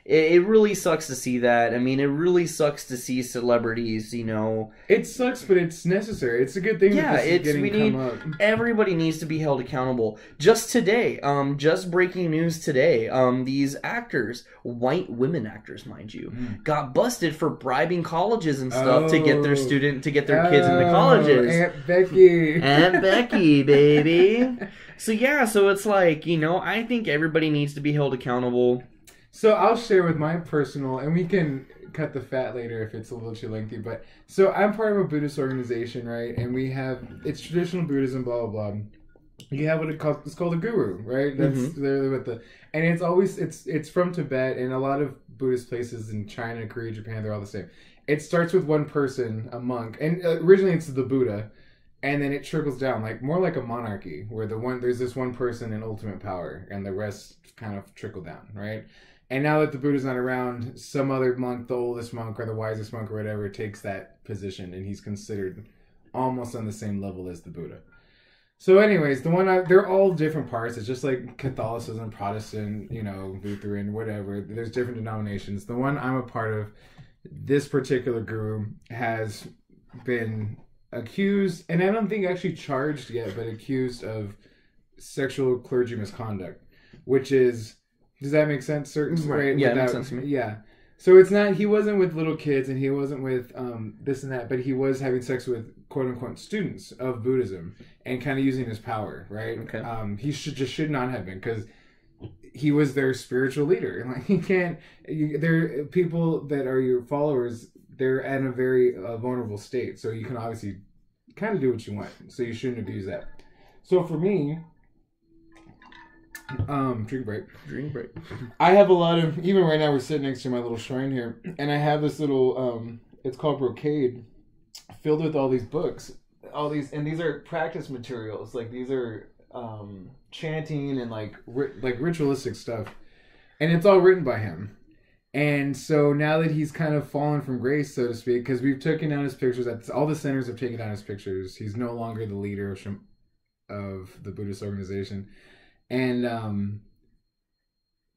It really sucks to see that. It really sucks to see celebrities, It sucks, but it's necessary. It's a good thing that this is getting come up. Everybody needs to be held accountable. Just today, just breaking news today, these actors, white women actors, mind you, got busted for bribing colleges and stuff to get their kids into colleges. Aunt Becky, baby. So it's like, I think everybody needs to be held accountable. So I'll share with my personal, and we can cut the fat later if it's a little too lengthy. But so I'm part of a Buddhist organization, right? And we have it's traditional Buddhism, blah blah blah. You have what it's called a guru, right? That's literally what and it's always it's from Tibet and a lot of Buddhist places in China, Korea, Japan. They're all the same. It starts with one person, a monk, and originally it's the Buddha, and then it trickles down, like more like a monarchy, where there's this one person in ultimate power, and the rest kind of trickle down, right? And now that the Buddha's not around, some other monk, the oldest monk or the wisest monk or whatever, takes that position, and he's considered almost on the same level as the Buddha. So anyways, they're all different parts. It's just like Catholicism, Protestant, Lutheran, whatever. There's different denominations. The one I'm a part of, this particular guru has been accused, and I don't think actually charged yet, but accused of sexual clergy misconduct, which is, does that make sense? Right? Yeah, it makes sense to me. Yeah. So it's not, he wasn't with little kids and he wasn't with this and that, but he was having sex with quote unquote students of Buddhism and kind of using his power, right? Okay. He should not have been, because he was their spiritual leader. Like he can't, there people that are your followers, they're in a very vulnerable state. So you can obviously kind of do what you want. So you shouldn't abuse that. So for me, drink break. I have a lot of, even right now we're sitting next to my little shrine here, and I have this little, it's called brocade, filled with all these books, and these are practice materials. Like these are chanting and like ritualistic stuff, and it's all written by him. And so now that he's kind of fallen from grace, so to speak, because we've taken down his pictures, all the centers have taken down his pictures. He's no longer the leader of the Buddhist organization. And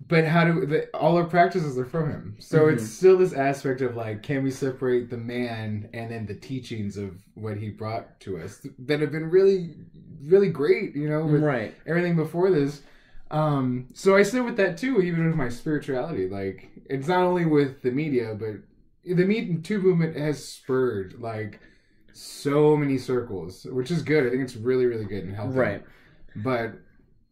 but all our practices are from him, so it's still this aspect of like, can we separate the man and then the teachings of what he brought to us that have been really, really great, with everything before this. So I sit with that too, even with my spirituality. Like, it's not only with the media, but the Me Too movement has spurred like so many circles, which is good. I think it's really, really good and healthy. Right. But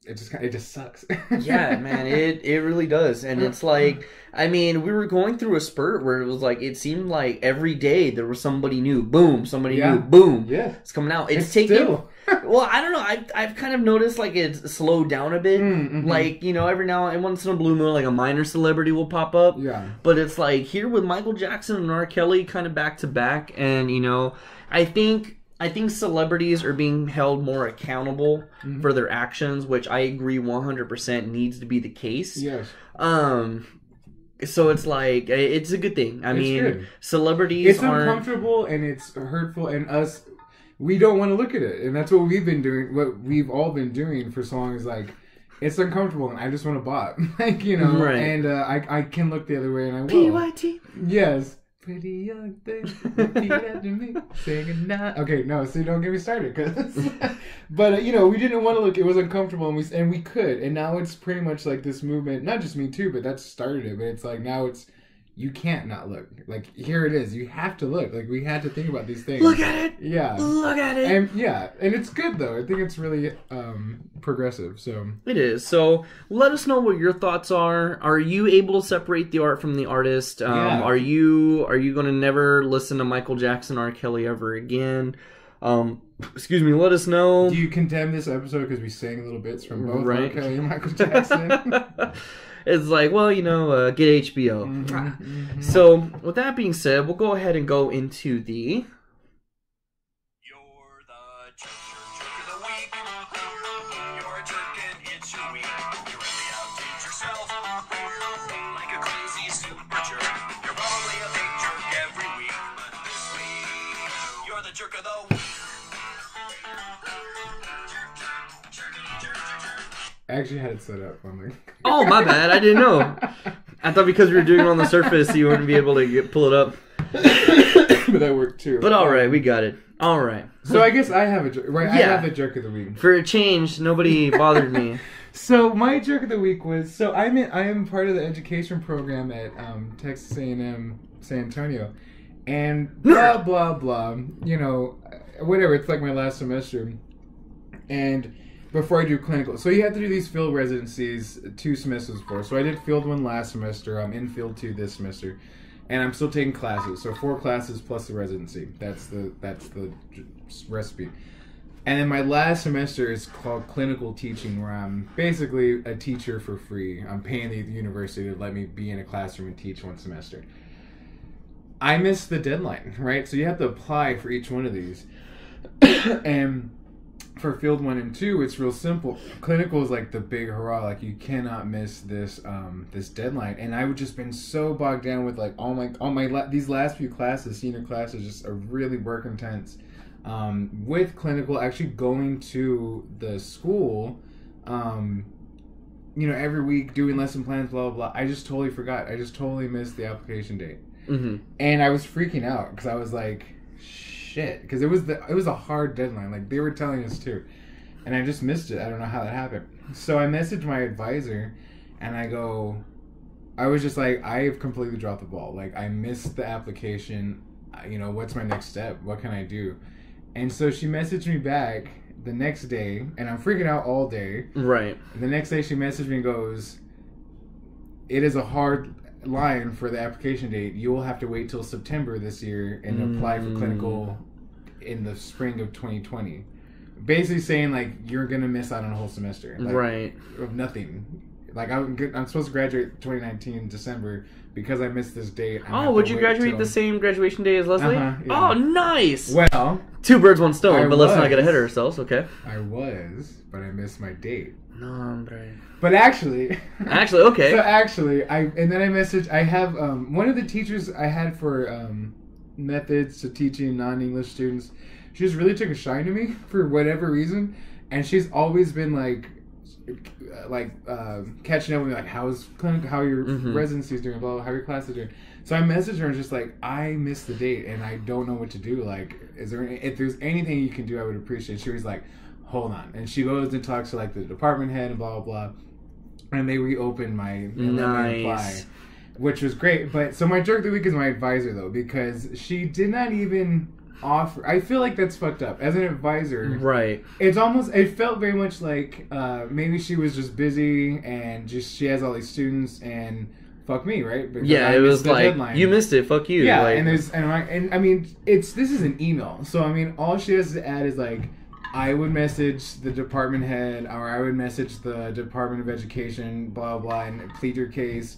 it just sucks. Yeah, man, it really does. And it's like, I mean, we were going through a spurt where it was like, it seemed like every day there was somebody new. Boom, somebody new. Boom. Yeah. It's coming out. It's taking... Still. Well, I don't know. I've kind of noticed like it's slowed down a bit. Like, every now and once in a blue moon, like a minor celebrity will pop up. Yeah. But it's like here with Michael Jackson and R. Kelly kind of back to back. And, I think celebrities are being held more accountable for their actions, which I agree 100% needs to be the case. Yes. So it's like, it's a good thing. I mean, good. Celebrities it's uncomfortable and it's hurtful, and we don't want to look at it. And that's what we've been doing, what we've all been doing for so long, is like, it's uncomfortable and I just want to bop. Like, right. And I can look the other way and I will. PYT. Yes. Pretty young thing, repeat after me, singing now. Okay, no, so don't get me started, cause. But we didn't want to look. It was uncomfortable, and we could, and now it's pretty much like this movement. Not just Me Too, but that started it. But it's like now it's, you can't not look. Like, here it is. You have to look. Like, we had to think about these things. Look at it. Yeah. Look at it. And it's good though. I think it's really progressive. So it is. So let us know what your thoughts are. Are you able to separate the art from the artist? Are you going to never listen to Michael Jackson, R. Kelly ever again? Excuse me. Let us know. Do you condemn this episode because we sang little bits from both R. Kelly and Michael Jackson? It's like, well, get HBO. So, with that being said, we'll go ahead and go into the... You're the jerk of the week. You're a jerk and it's your week. You really outdid yourself like a crazy super jerk. You're probably a big jerk every week, but this week, you're the jerk of the week. I actually had it set up on the... Oh, my bad. I didn't know. I thought because we were doing it on the surface, you wouldn't be able to pull it up. But that worked too. But all right, we got it. All right. So I guess I have a jerk. Right, yeah. I have a jerk of the week. For a change, nobody bothered me. So my jerk of the week was, I am part of the education program at Texas A&M San Antonio, and blah blah blah. Whatever. It's like my last semester, and before I do clinical. So you have to do these field residencies 2 semesters before. So I did field 1 last semester. I'm in field 2 this semester, and I'm still taking classes. So 4 classes plus the residency. That's the recipe. And then my last semester is called clinical teaching, where I'm basically a teacher for free. I'm paying the university to let me be in a classroom and teach 1 semester. I missed the deadline, right? So you have to apply for each one of these. And for field 1 and 2, it's real simple. Clinical is like the big hurrah. Like, you cannot miss this this deadline. And I would just been so bogged down with like these last few classes, senior classes, just are really work intense. With clinical, actually going to the school, every week doing lesson plans, blah blah blah. I just totally forgot. I just totally missed the application date, and I was freaking out because I was like, shit, because it was a hard deadline. Like, they were telling us to, and I just missed it. I don't know how that happened. So I messaged my advisor, and I was just like, I have completely dropped the ball. Like, I missed the application. What's my next step? What can I do? And so she messaged me back the next day, and I'm freaking out all day. Right. And the next day she messaged me and goes, it is a hard line for the application date. You will have to wait till September this year and apply for clinical in the spring of 2020. Basically saying, like, you're going to miss out on a whole semester. Like, right. Of nothing. Like, I'm supposed to graduate 2019 December. Because I missed this date. Would you graduate the same graduation day as Leslie? Yeah. Oh, nice! Well, 2 birds, 1 stone, but let's not get ahead of ourselves, okay? I was, but I missed my date. No, hombre. But actually... okay. So actually, I have, one of the teachers I had for methods to teaching non-English students, she just really took a shine to me for whatever reason, and she's always been catching up with me, like, how your residency's doing, blah, blah, how your class is doing. So I messaged her and just like, I missed the date and I don't know what to do. Like, if there's anything you can do, I would appreciate it. She was like, hold on, and she goes and talks to like the department head and blah blah blah, and they reopened my apply, which was great. But so my jerk of the week is my advisor though, because she did not even offer. I feel like that's fucked up as an advisor. Right. It felt very much like maybe she was just busy and she has all these students and fuck me, right? Because it was like, deadline. You missed it, fuck you. Yeah, like, and I mean, this is an email, so I mean, all she has to add is like, I would message the department head, or I would message the Department of Education, blah blah, and plead your case.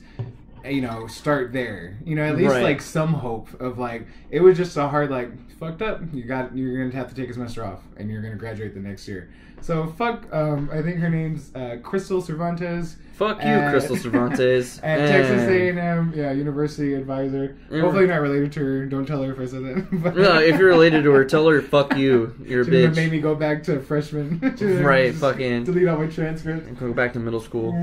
Start there. At least like some hope of like, it was just a hard, like, fucked up. You're gonna have to take a semester off, and you're gonna graduate the next year. So fuck. I think her name's Crystal Cervantes. Fuck you, Crystal Cervantes. At Texas A&M, university advisor. Hopefully not related to her. Don't tell her if I said that. But no, if you're related to her, tell her fuck you. You're a bitch. Made me go back to freshman. Right, fucking. Delete all my transcripts. And go back to middle school.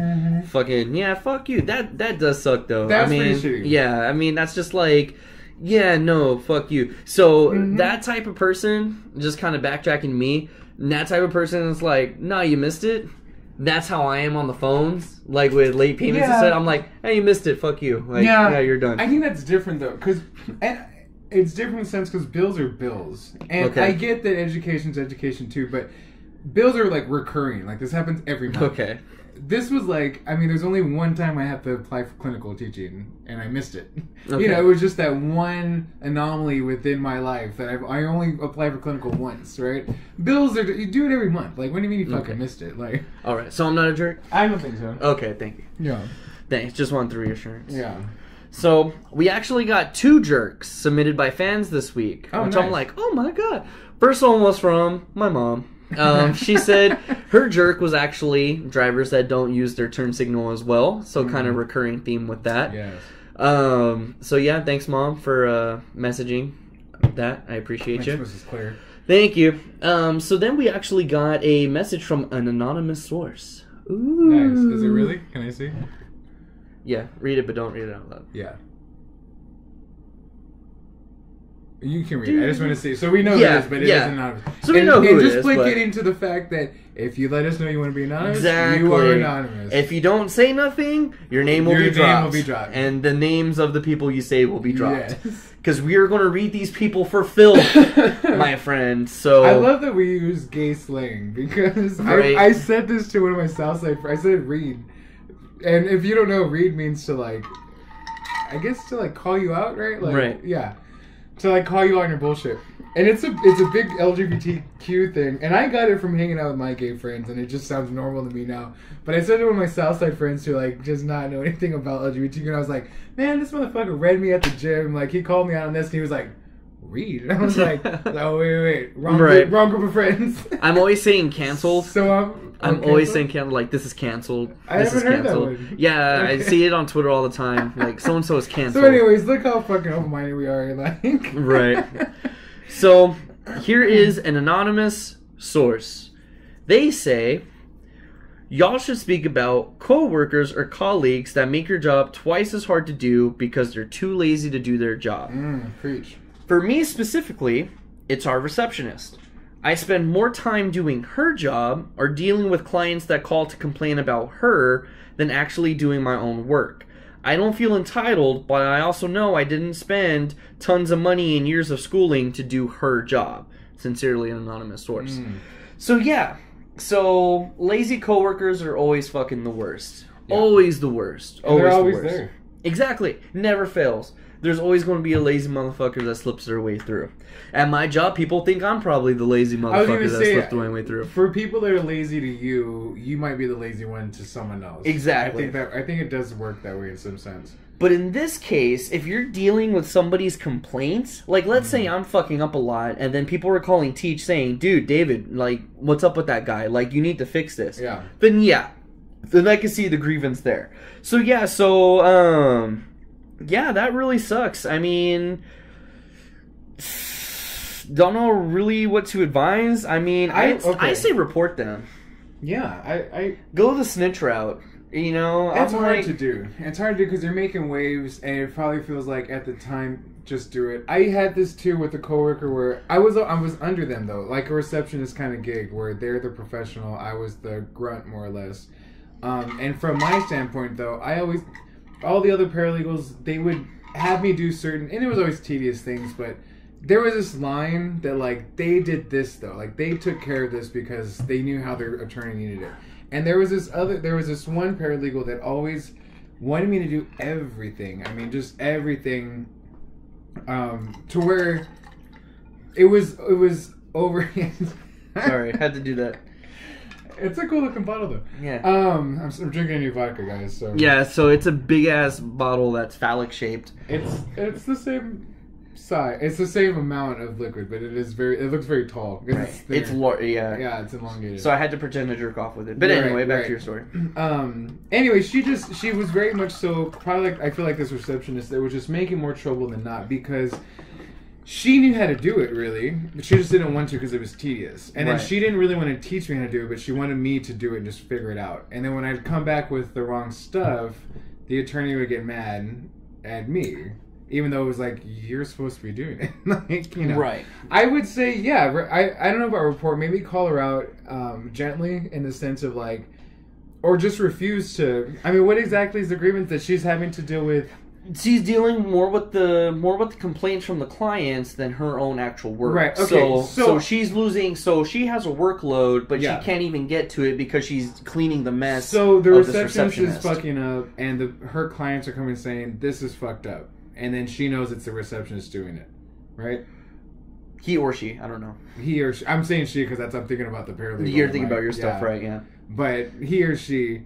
Fucking, yeah, fuck you. That does suck, though. That's pretty shitty. Yeah, I mean, that's just like, yeah, no, fuck you. So, that type of person, just kind of backtracking me, that type of person is like, nah, you missed it. That's how I am on the phones, like with late payments and stuff. I'm like, hey, you missed it, fuck you. Like, yeah, you're done. I think that's different, though, because it's different in the sense because bills are bills. And I get that education's education, too, but bills are, like, recurring. Like, this happens every month. Okay. This was like, I mean, there's only one time I have to apply for clinical teaching, and I missed it. Okay. It was just that one anomaly within my life that I only apply for clinical once, right? Bills you do it every month. Like, what do you mean you fucking missed it? Like, all right, so I'm not a jerk? I don't think so. Okay, thank you. Yeah. Thanks, just wanted the reassurance. Yeah. So, we actually got 2 jerks submitted by fans this week, which nice. I'm like, oh my god. First one was from my mom. She said her jerk was actually drivers that don't use their turn signal as well, so kind of recurring theme with that. Yes. So yeah, thanks mom for messaging that. I appreciate you. This is clear. Thank you. So then we actually got a message from an anonymous source. Ooh. Nice. Is it really? Can I see? Yeah, read it, but don't read it out loud. Yeah. You can read it. I just want to say. So we know Yeah, this, but it yeah. is anonymous. So we know who it just is, like but- getting to the fact that if you let us know you want to be anonymous, Exactly. you are anonymous. If you don't say nothing, your name will be dropped. And the names of the people you say will be dropped. Yes. Because we are going to read these people for filth, my friend. So I love that we use gay slang because Right. I said this to one of my Southside friends. I said read. And if you don't know, read means to like, I guess to like call you out, right? Like, Right. Yeah. To like call you out on your bullshit. And it's a big LGBTQ thing. And I got it from hanging out with my gay friends, and it just sounds normal to me now. But I said to one of my Southside friends who like does not know anything about LGBTQ, and I was like, man, this motherfucker read me at the gym. Like he called me out on this, and he was like, read. And I was like, oh wait, wrong group of friends. I'm always saying canceled. So I'm always saying canceled. Like this is canceled. I This is haven't heard that canceled. one. Yeah, Okay. I see it on Twitter all the time. Like so and so is canceled. So anyways, look how fucking open-minded we are. Like Right. So here is an anonymous source. They say, y'all should speak about coworkers or colleagues that make your job twice as hard to do because they're too lazy to do their job. Preach. For me specifically, it's our receptionist. I spend more time doing her job or dealing with clients that call to complain about her than actually doing my own work. I don't feel entitled, but I also know I didn't spend tons of money and years of schooling to do her job. Sincerely, an anonymous source. So yeah, so lazy coworkers are always fucking the worst. Yeah. Always the worst. And they're always the worst. there. Exactly. Never fails. There's always going to be a lazy motherfucker that slips their way through. At my job, people think I'm probably the lazy motherfucker that slipped their way through. For people that are lazy to you, you might be the lazy one to someone else. Exactly. I think it does work that way in some sense. But in this case, if you're dealing with somebody's complaints, like let's say I'm fucking up a lot, and then people are calling Teach saying, dude, David, like, what's up with that guy? Like, you need to fix this. Yeah. Then I can see the grievance there. So yeah, yeah, that really sucks. I mean, don't know really what to advise. I mean, I say report them. Yeah, I Go the snitch route. You know, it's I'm hard like, to do. It's hard to do because you're making waves, and it probably feels like at the time, just do it. I had this too with a coworker where I was under them though, like a receptionist kind of gig where they're the professional, I was the grunt more or less. And from my standpoint though, all the other paralegals, they would have me do certain, and it was always tedious things, but there was this line that like they did this though, like they took care of this because they knew how their attorney needed it. And there was this one paralegal that always wanted me to do everything. I mean, just everything, to where it was over. Sorry, had to do that. It's a cool looking bottle though. Yeah. I'm drinking a new vodka, guys. So Yeah, so it's a big ass bottle that's phallic shaped. it's the same size. It's the same amount of liquid, but it looks very tall. Right. It's yeah, it's elongated. So I had to pretend to jerk off with it. But anyway, back to your story. Anyway, she was very much so probably like, I feel like this receptionist that was just making more trouble than not because she knew how to do it really, but she just didn't want to because it was tedious. And then she didn't really want to teach me how to do it, but she wanted me to do it and just figure it out. And then when I'd come back with the wrong stuff, the attorney would get mad at me. Even though it was like, you're supposed to be doing it. Like, you know. Right. I would say, yeah, I don't know about report. Maybe call her out gently in the sense of like, or just refuse to. I mean, what exactly is the grievance that she's having to deal with? She's dealing more with the complaints from the clients than her own actual work. Right. Okay. So she's losing. So she has a workload, but she can't even get to it because she's cleaning the mess. So the of this receptionist is fucking up, and her clients are coming saying this is fucked up, and then she knows it's the receptionist doing it, right? He or she, I don't know. He or she. I'm saying she because I'm thinking about the paralegal. You're thinking about your stuff, right? Yeah. But he or she.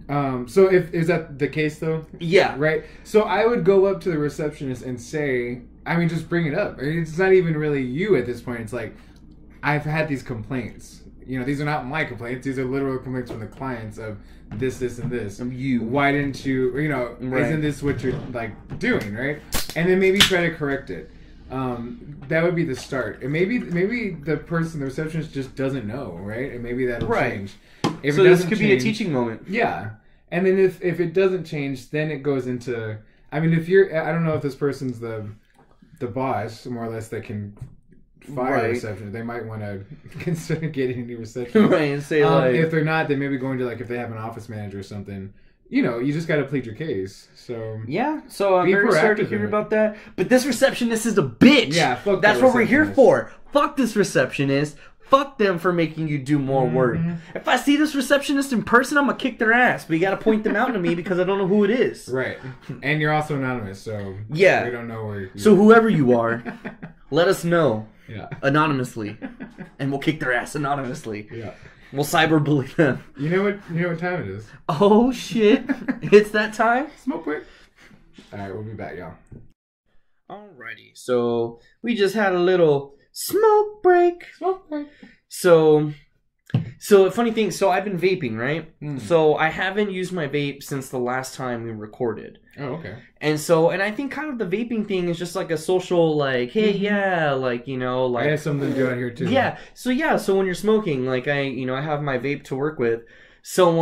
So is that the case though? Yeah. Right. So I would go up to the receptionist and say, I mean, just bring it up. It's not even really you at this point. It's like, I've had these complaints. You know, these are not my complaints. These are literal complaints from the clients of this, and this. You. Why didn't you? You know, isn't this what you're like doing? Right. And then maybe try to correct it. That would be the start. And maybe the receptionist just doesn't know, right? And maybe that'll change. If so this could be a teaching moment. Yeah. And then if it doesn't change, then it goes into, I mean, if you're, I don't know if this person's the the boss, more or less, that can fire a Right. receptionist, they might want to consider getting a new receptionist. Right, and say like, If they're not, then maybe going to, like, if they have an office manager or something. You know, you just got to plead your case. So yeah. So I'm Be very sorry to proactive hear in it. about that. But this receptionist is a bitch. Yeah, fuck That's that what we're here receptionist. for. Fuck this receptionist. Fuck them for making you do more work. If I see this receptionist in person, I'm gonna kick their ass. But you gotta point them out to me because I don't know who it is. right, and you're also anonymous, so Yeah. we don't know where. So whoever you are, let us know yeah, anonymously, and we'll kick their ass anonymously. yeah. We'll cyberbully them. You know what time it is? Oh shit! It's that time. Smoke break. All right, we'll be back, y'all. Alrighty, so we just had a little smoke break. Smoke break. So a funny thing. So I've been vaping, right? Mm. So I haven't used my vape since the last time we recorded. Oh, okay. And I think kind of the vaping thing is just like a social, like, hey, yeah, like, you know, like, I have something to do out here too. yeah. So when you're smoking, like, I have my vape to work with. So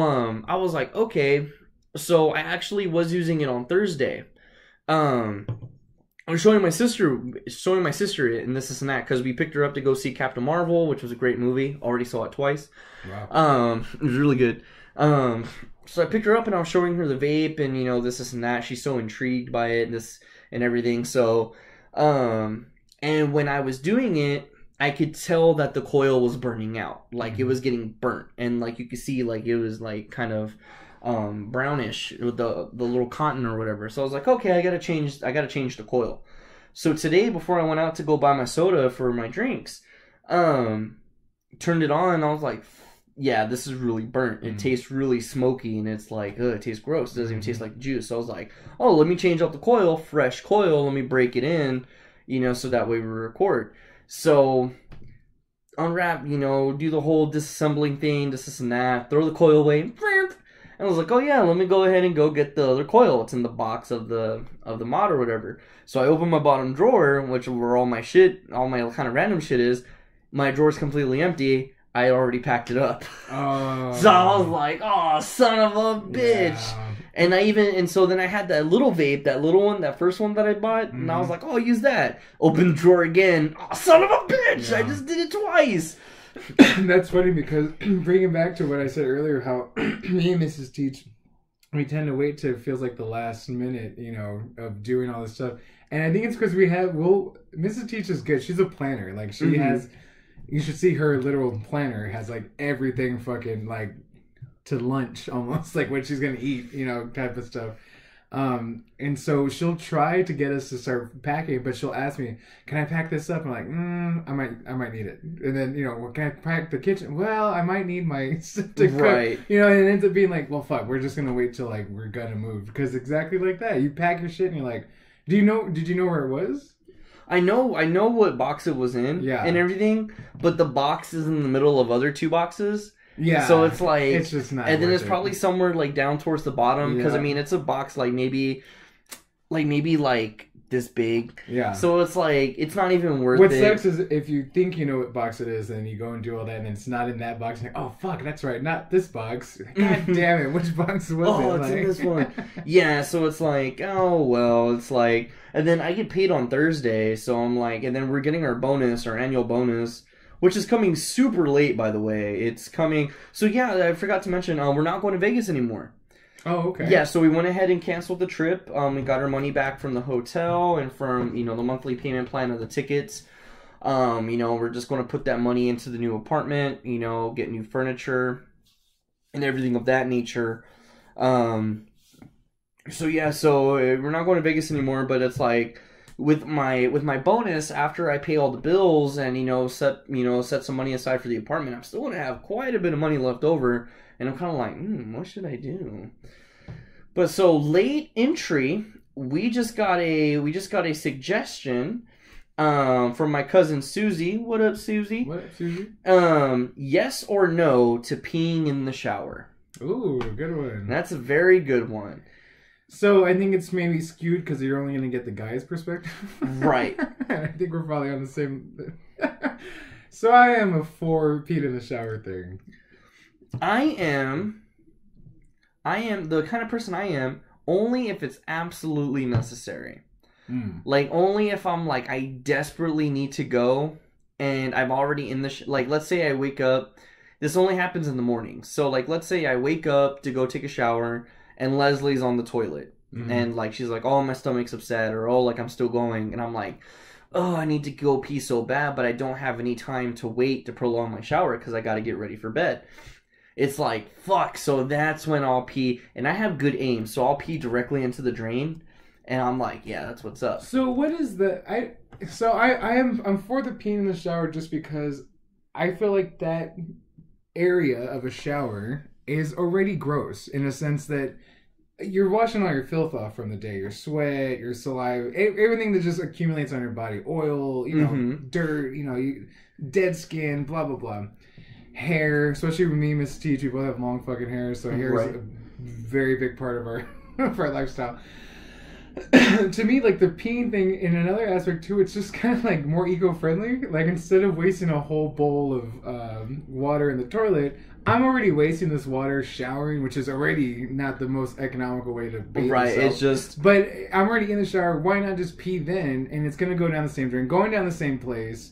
I was like, okay. So I actually was using it on Thursday. I was showing my sister it and this and that because we picked her up to go see Captain Marvel, which was a great movie. Already saw it twice. Wow. It was really good. So I picked her up and I was showing her the vape and this and that. She's so intrigued by it, this and everything. So, and when I was doing it, I could tell that the coil was burning out, like it was getting burnt, and like you could see, like it was like kind of brownish with the little cotton or whatever. So I was like, okay, I gotta change the coil. So today, before I went out to go buy my soda for my drinks, turned it on and I was like, yeah, this is really burnt. It tastes really smoky and it's like, it tastes gross. It doesn't even taste like juice. So I was like, oh, let me change out the coil, fresh coil. Let me break it in, so that way we record. So unwrap, do the whole disassembling thing, this and that, throw the coil away. And I was like, oh yeah, let me go ahead and go get the other coil. It's in the box of the mod or whatever. So I opened my bottom drawer, which where all my kind of random shit is. My drawer's completely empty. I had already packed it up. Oh. So I was like, oh, son of a bitch. Yeah. And so then I had that little vape, that little one, that first one that I bought, and I was like, oh, I'll use that. Open the drawer again. Oh, son of a bitch. Yeah. I just did it twice. That's funny because bringing back to what I said earlier, how me and Mrs. Teach, we tend to wait till it feels like the last minute, of doing all this stuff. And I think it's because Mrs. Teach is good. She's a planner. Like, she has, you should see her literal planner has, like, everything fucking, like, to lunch almost, like what she's going to eat, type of stuff. And so she'll try to get us to start packing, but she'll ask me, can I pack this up? I'm like, I might need it. And then, well, can I pack the kitchen? Well, I might need my stuff to cook. Right. And it ends up being like, well, fuck, we're just going to wait till, like, we're going to move. Because exactly like that. You pack your shit and you're like, did you know where it was? I know what box it was in and everything, but the box is in the middle of other two boxes. Yeah. So it's like, it's just not. And then it's worth it. probably somewhere like down towards the bottom because Yeah. it's a box like maybe this big. Yeah. So it's like it's not even worth What it. sucks is if you think you know what box it is, and you go and do all that, and it's not in that box. You're like, oh fuck, that's right, not this box. God damn it, which box was it? Oh, it's in this one. Yeah, so it's like, oh well, it's like, and then I get paid on Thursday, so I'm like, and then we're getting our annual bonus, which is coming super late, by the way. It's coming. So yeah, I forgot to mention, we're not going to Vegas anymore. Oh, okay. Yeah, so we went ahead and canceled the trip. We got our money back from the hotel and from, the monthly payment plan of the tickets. We're just going to put that money into the new apartment, get new furniture and everything of that nature. So we're not going to Vegas anymore, but it's like with my bonus, after I pay all the bills and, set some money aside for the apartment, I'm still going to have quite a bit of money left over. And I'm kind of like, what should I do? But so late entry, we just got a suggestion from my cousin Susie. What up, Susie? What up, Susie? Yes or no to peeing in the shower? Ooh, good one. That's a very good one. So I think it's maybe skewed because you're only going to get the guy's perspective. Right. I think we're probably on the same. So I am a for peed in the shower thing. I am the kind of person I am only if it's absolutely necessary. Like, only if I'm, like, I desperately need to go, and I'm already in the... like, let's say I wake up... This only happens in the morning. So, like, let's say I wake up to go take a shower, and Leslie's on the toilet. And, like, she's like, oh, my stomach's upset, or, oh, like, I'm still going. And I'm like, oh, I need to go pee so bad, but I don't have any time to wait to prolong my shower because I got to get ready for bed. It's like, fuck. So that's when I'll pee. And I have good aim, so I'll pee directly into the drain. And I'm like, yeah, that's what's up. So what is the... I'm for the peeing in the shower just because I feel like that area of a shower is already gross in a sense that you're washing all your filth off from the day. Your sweat, your saliva, everything that just accumulates on your body. Oil, dirt, dead skin, blah, blah, blah. Hair, especially with me, Miss Teach, we both have long fucking hair, so hair is a very big part of our of our lifestyle. To me, like, the peeing thing, in another aspect too, it's just kind of like more eco-friendly. Like, instead of wasting a whole bowl of water in the toilet, I'm already wasting this water showering, which is already not the most economical way to bathe yourself. It's just... But I'm already in the shower, why not just pee then? And it's going to go down the same drain, going down the same place.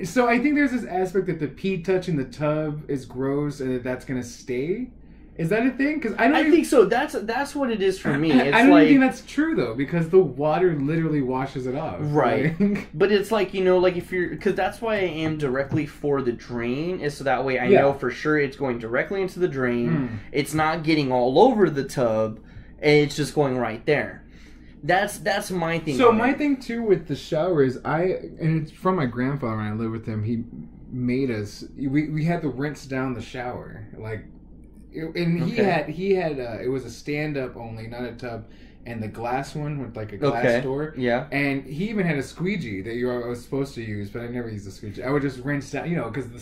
So I think there's this aspect that the pee touching the tub is gross and that's going to stay. Is that a thing? Because I think so. That's what it is for me. It's I don't even think that's true though, because the water literally washes it off. Right. Like, but it's like, like if you're... Because that's why I am directly for the drain, is so that way I know for sure it's going directly into the drain. It's not getting all over the tub. And it's just going right there. That's my thing. So my thing too with the shower is and it's from my grandfather when I lived with him. He made us... We had to rinse down the shower. Like... And he had it was a stand up only, not a tub, and the glass one with like a glass door. Yeah. And he even had a squeegee that I was supposed to use, but I never used the squeegee. I would just rinse down, because the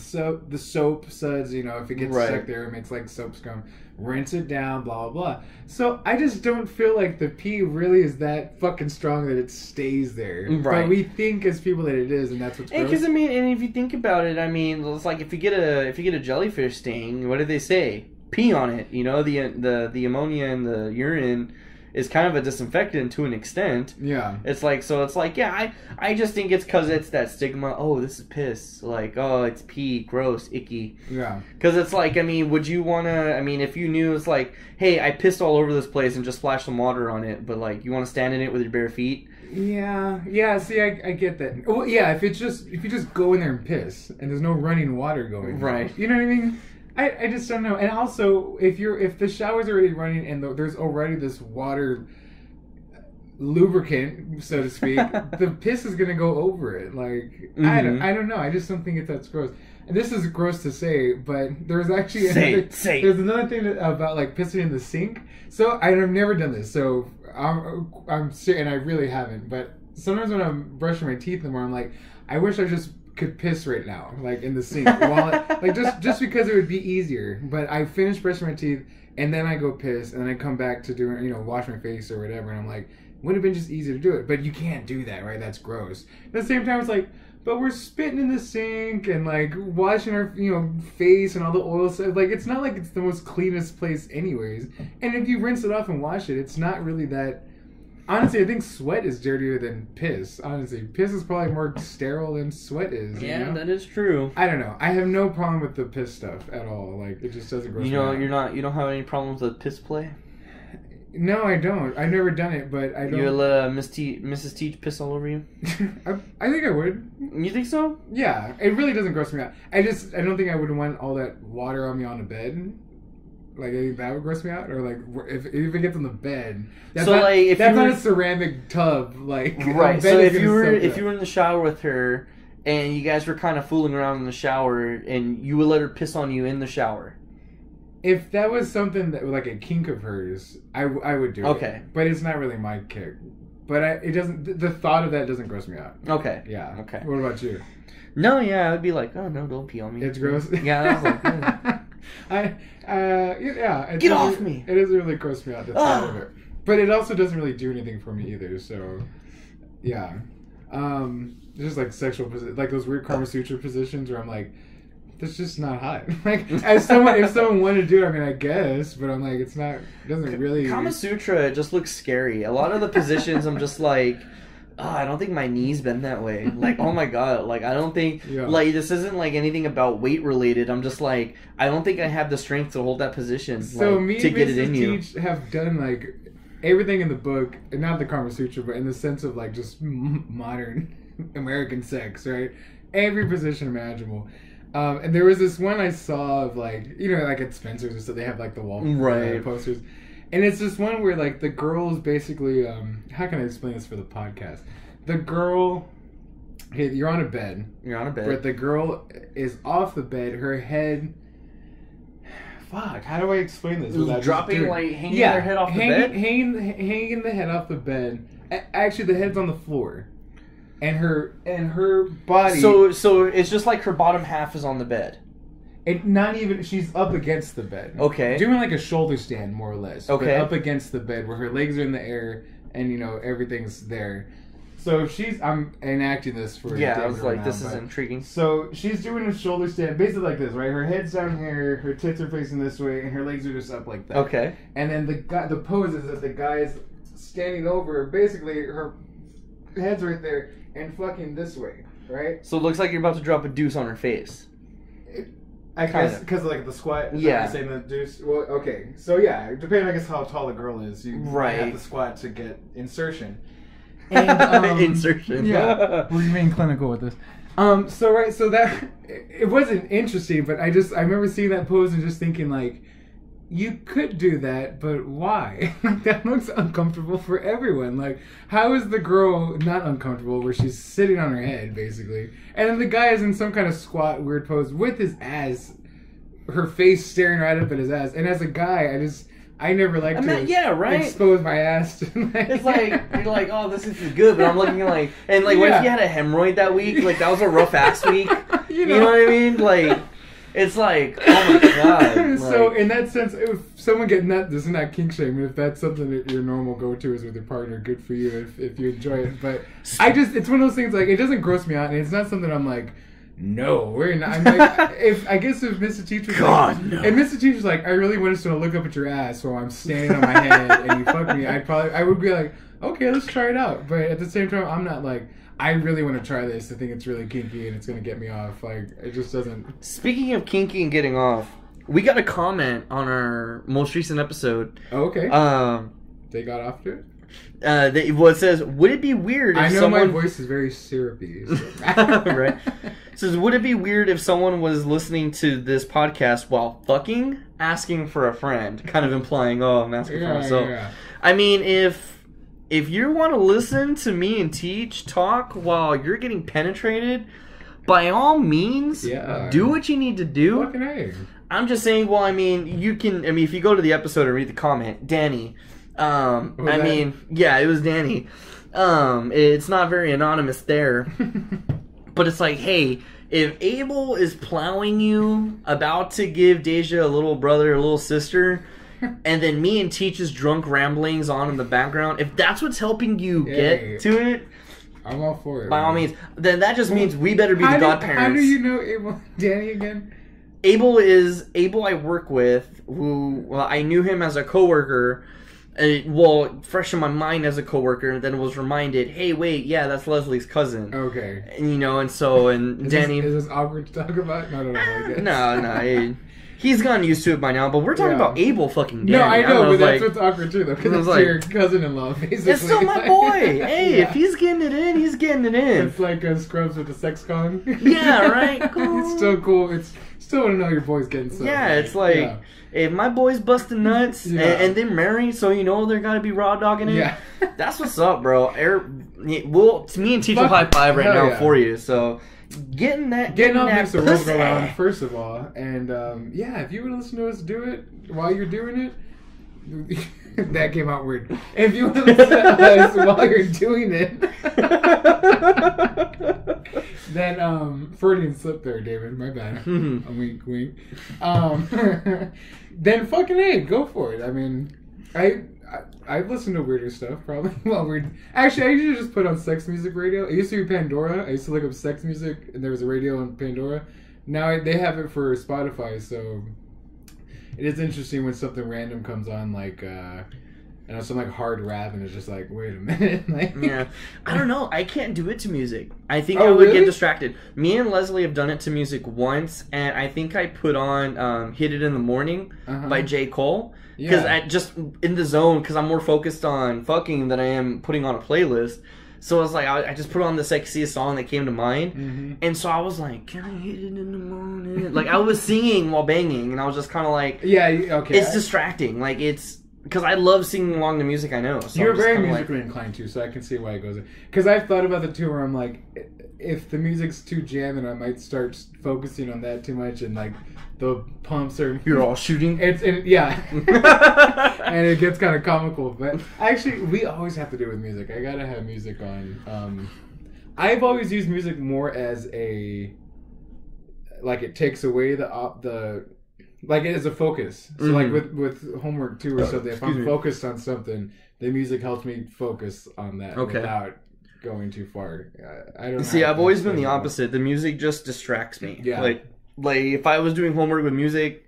soap suds, if it gets stuck there, it makes like soap scum. Rinse it down, blah, blah, blah. So I just don't feel like the pee really is that fucking strong that it stays there. Right. But we think as people that it is, and that's what's gross. Because and if you think about it, it's like if you get a jellyfish sting, what do they say? Pee on it. The ammonia in the urine is kind of a disinfectant to an extent. Yeah. It's like, I just think it's because it's that stigma. Oh, this is piss. Like, oh, it's pee. Gross. Icky. Yeah. Because it's like, would you want to, if you knew it's like, hey, I pissed all over this place and just splashed some water on it, but like, you want to stand in it with your bare feet? Yeah, see, I get that. Well, yeah, if you just go in there and piss, and there's no running water going. Right. You know what I mean? I just don't know. And also, if the shower's already running and there's already this water lubricant, so to speak, the piss is gonna go over it. Like, I don't know. I just don't think that's gross. And this is gross to say, but there's actually there's another thing about like pissing in the sink. So I've never done this. So I'm and I really haven't. But sometimes when I'm brushing my teeth in the morning, I'm like, I wish I just could piss right now, like in the sink, just because it would be easier. But I finish brushing my teeth and then I go piss and then I come back to doing, wash my face or whatever, and I'm like, would have been just easier to do it. But you can't do that, right? That's gross. At the same time, it's like, but we're spitting in the sink and like washing our face and all the oil stuff. Like, it's not like it's the most cleanest place anyways. And if you rinse it off and wash it, it's not really that. Honestly, I think sweat is dirtier than piss. Honestly, piss is probably more sterile than sweat is. Yeah, that is true. I don't know. I have no problem with the piss stuff at all. Like, it just doesn't gross me out. You don't have any problems with piss play? No, I don't. I've never done it, but I don't. You let Mrs. Teach piss all over you? I think I would. You think so? Yeah, it really doesn't gross me out. I don't think I would want all that water on me on the bed. Like, I think that would gross me out, or like if it gets on the bed, that's not a ceramic tub, like right. So if you were in the shower with her, and you guys were kind of fooling around in the shower, and you would let her piss on you in the shower. If that was something that like a kink of hers, I would do it. Okay, but it's not really my kick. But it doesn't. The thought of that doesn't gross me out. Okay. Yeah. Okay. What about you? No. Yeah, I would be like, oh no, don't pee on me. It's gross. Yeah. I was like, Get off me! It doesn't really gross me out, the thought of it. But it also doesn't really do anything for me either, so... Yeah. It's just like sexual... Like those weird Kama Sutra positions where I'm like, that's just not hot. Like, if someone wanted to do it, I mean, I guess, but I'm like, it's not... It doesn't really... Kama Sutra, it just looks scary. A lot of the positions, I'm just like... I don't think my knees bend that way. Like, oh my god, like I don't think like this isn't like anything about weight related. I'm just like I don't think I have the strength to hold that position. So like, me to and get it in you. Teach have done like everything in the book, not the Kama Sutra, but in the sense of like just modern American sex, right? Every position imaginable. And there was this one I saw of like, you know, like at Spencer's or so they have like the wall posters. And it's this one where like the girl is basically, how can I explain this for the podcast? The girl, hey, you're on a bed. You're on a bed. But the girl is off the bed, her head, fuck, how do I explain this? Dropping, like, hanging their head off the bed? Hanging the head off the bed. Actually, the head's on the floor. And her body... So it's just like her bottom half is on the bed. Not even... She's up against the bed. Okay. Doing like a shoulder stand, more or less. Okay. But up against the bed, where her legs are in the air, and, you know, everything's there. So I'm enacting this for... Yeah, I was like, this is intriguing. So she's doing a shoulder stand, basically like this, right? Her head's down here, her tits are facing this way, and her legs are just up like that. Okay. And then the pose is that the guy's standing over her, basically her head's right there, and fucking this way, right? So it looks like you're about to drop a deuce on her face. I guess because like the squat. Yeah. Saying the deuce. Well, okay. So yeah, depending I guess how tall the girl is, you have to squat to get insertion. And, insertion. Yeah. We're being clinical with this. So that it wasn't interesting, but I remember seeing that pose and just thinking like, you could do that, but why? Like that looks uncomfortable for everyone. Like, how is the girl not uncomfortable where she's sitting on her head basically, and then the guy is in some kind of squat weird pose with his ass, her face staring right up at his ass. And as a guy, I never liked to expose my ass to like, it's like you're like, oh, this is good, but I'm looking like, and like what if you had a hemorrhoid that week? Like that was a rough ass week. You know what I mean? Like it's like, oh my god. Like, so in that sense, if someone this is not kink shaming. If that's something that your normal go to is with your partner, good for you if you enjoy it. But it's one of those things like it doesn't gross me out, and it's not something I'm like, no, we're not. I'm like, if Mr. Teacher's God, no. If Mr. Teacher's like, I really want us to look up at your ass while I'm standing on my head and you fuck me, I would be like, okay, let's try it out. But at the same time, I'm not like, I really want to try this. I think it's really kinky and it's gonna get me off. Like, it just doesn't. Speaking of kinky and getting off, we got a comment on our most recent episode. Oh, okay. They got off to it. It says, would it be weird if I know someone... my voice is very syrupy. So. Right. It says, would it be weird if someone was listening to this podcast while fucking asking for a friend? Kind of implying, oh, I'm asking for myself. Yeah. I mean, if you want to listen to me and Teach talk while you're getting penetrated, by all means, do what you need to do. Fucking A. I'm just saying, well, I mean, if you go to the episode and read the comment, Danny... it was Danny. It's not very anonymous there. But it's like, hey, if Abel is plowing you, about to give Deja a little brother, a little sister, and then me and Teach's drunk ramblings on in the background, if that's what's helping you get to it, I'm all for it. By all means, then that just means we better be the godparents. How do you know Abel and Danny again? Abel I work with, who I knew him as a coworker. Fresh in my mind as a coworker, then was reminded, hey, wait, yeah, that's Leslie's cousin. Okay. And Danny... Is this awkward to talk about? No, I guess. No. He's gotten used to it by now, but we're talking about Abel fucking Danny. No, I know, but that's what's awkward too, though, because it's your cousin-in-law, basically. It's still my boy! Hey, if he's getting it in, he's getting it in. It's like Scrubs with the sex con. Yeah, right? Cool. It's still cool. It's still want to know your boy's getting some. Yeah, it's like... Yeah. If my boy's busting nuts and they're married, so you know they're gotta be raw dogging it. Yeah. That's what's up, bro. Me and Teacher high five right now for you. So getting off makes the world go round, first of all. And if you want to listen to us do it while you're doing it, that came out weird. If you want to listen to us while you're doing it, then Freudian slip there, David. My bad. A wink, wink. Then fucking A, go for it. I mean, I listen to weirder stuff probably while we're... Actually, I usually just put on sex music radio. It used to be Pandora. I used to look up sex music, and there was a radio on Pandora. Now they have it for Spotify, so it is interesting when something random comes on, like And some like hard rap, and it's just like, wait a minute. Like, Yeah, I don't know. I can't do it to music. I think Oh, I would really? get distracted. Me and Leslie have done it to music once, and I think I put on "Hit It in the Morning" by J. Cole because Yeah. I just in the zone because I'm more focused on fucking than I am putting on a playlist. So I was like, I just put on the sexiest song that came to mind, and so I was like, "Can I hit it in the morning?" Like I was singing while banging, and I was just kind of like, Yeah, okay. it's distracting. Like it's. Because I love singing along to music I know. So You're I'm just very kinda musically inclined too, so I can see why it goes in. Because I've thought about the two where I'm like, if the music's too jamming, I might start focusing on that too much, and like the pumps are. You're all shooting? Yeah. And it gets kind of comical. But actually, we always have to do with music. I gotta have music on. I've always used music more as a. Like it takes away the. Like it is a focus. So like with homework too or something, if I'm focused on something, the music helps me focus on that without going too far. I don't know. See, I've always been the opposite. The music just distracts me. Yeah. Like if I was doing homework with music,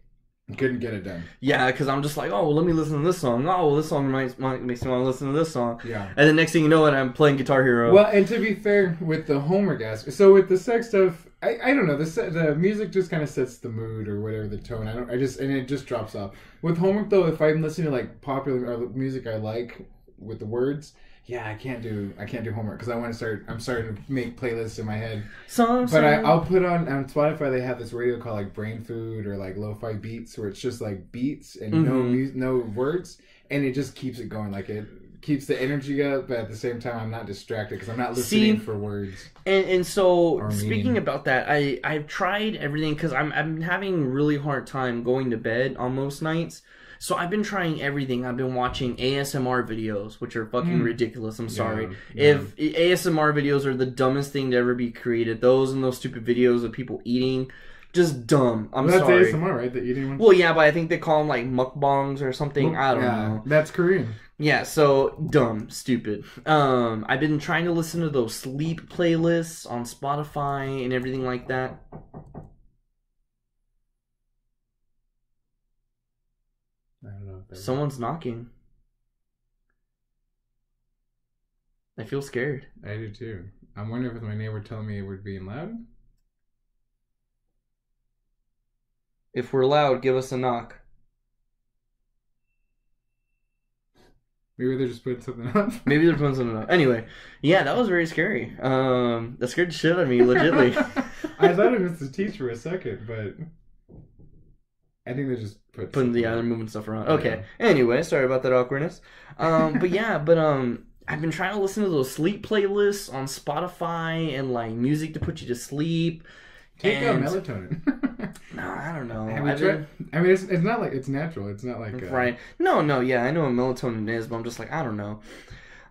couldn't get it done. Yeah, because I'm just like, oh, well, let me listen to this song. Oh, well, this song makes me want to listen to this song. Yeah. And then next thing you know, I'm playing Guitar Hero. Well, and to be fair, with the homework aspect, so with the sex stuff, I don't know. The music just kind of sets the mood or whatever the tone. And it just drops off. With homework though, if I'm listening to like popular or music I like with the words, yeah, I can't do homework because I'm starting to make playlists in my head. But I'll put on Spotify. They have this radio called like Brain Food or like Lo-Fi Beats, where it's just like beats and no words, and it just keeps it going. Like it keeps the energy up, but at the same time, I'm not distracted because I'm not listening for words. And so speaking about that, I've tried everything because I'm having a really hard time going to bed on most nights. So I've been trying everything. I've been watching ASMR videos, which are fucking ridiculous. I'm sorry. Yeah. If ASMR videos are the dumbest thing to ever be created, those stupid videos of people eating, just dumb. That's sorry. That's ASMR, right? The eating one? Well, yeah, but I think they call them like mukbangs or something. I don't know. That's Korean. Yeah, so dumb, stupid. I've been trying to listen to those sleep playlists on Spotify and everything like that. I don't know. Someone's knocking. I feel scared. I do too. I'm wondering if my neighbor told me we're being loud. If we're loud, give us a knock. Maybe they're just putting something up. Maybe they're putting something up. Anyway, yeah, that was very scary. That scared the shit out of me, legitly. I thought it was the teacher for a second, but I think they just they're moving stuff around. Okay. Yeah. Anyway, sorry about that awkwardness. But I've been trying to listen to those sleep playlists on Spotify and like music to put you to sleep. Take out melatonin. No, I don't know. I mean, it's not like it's natural. It's not like right. No, yeah, I know what melatonin is, but I'm just like I don't know.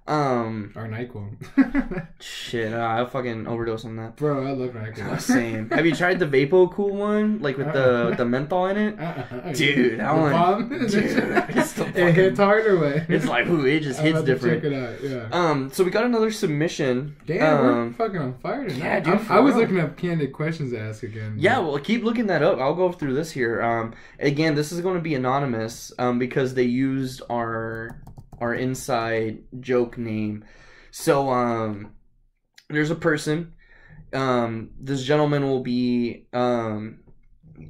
Or NyQuil. Shit, I fucking overdose on that. Bro, I love NyQuil. Same. Have you tried the Vapo Cool one, like with the menthol in it? Dude, that one. Dude, it hits hard or what? It's like, ooh, it just hits different. Check it out. Yeah. So we got another submission. Damn, we're fucking on fire tonight. Yeah, dude. I was looking up candid questions to ask again. Yeah, well, keep looking that up. I'll go through this here. Again, this is going to be anonymous. Because they used our inside joke name. So there's a person, this gentleman will be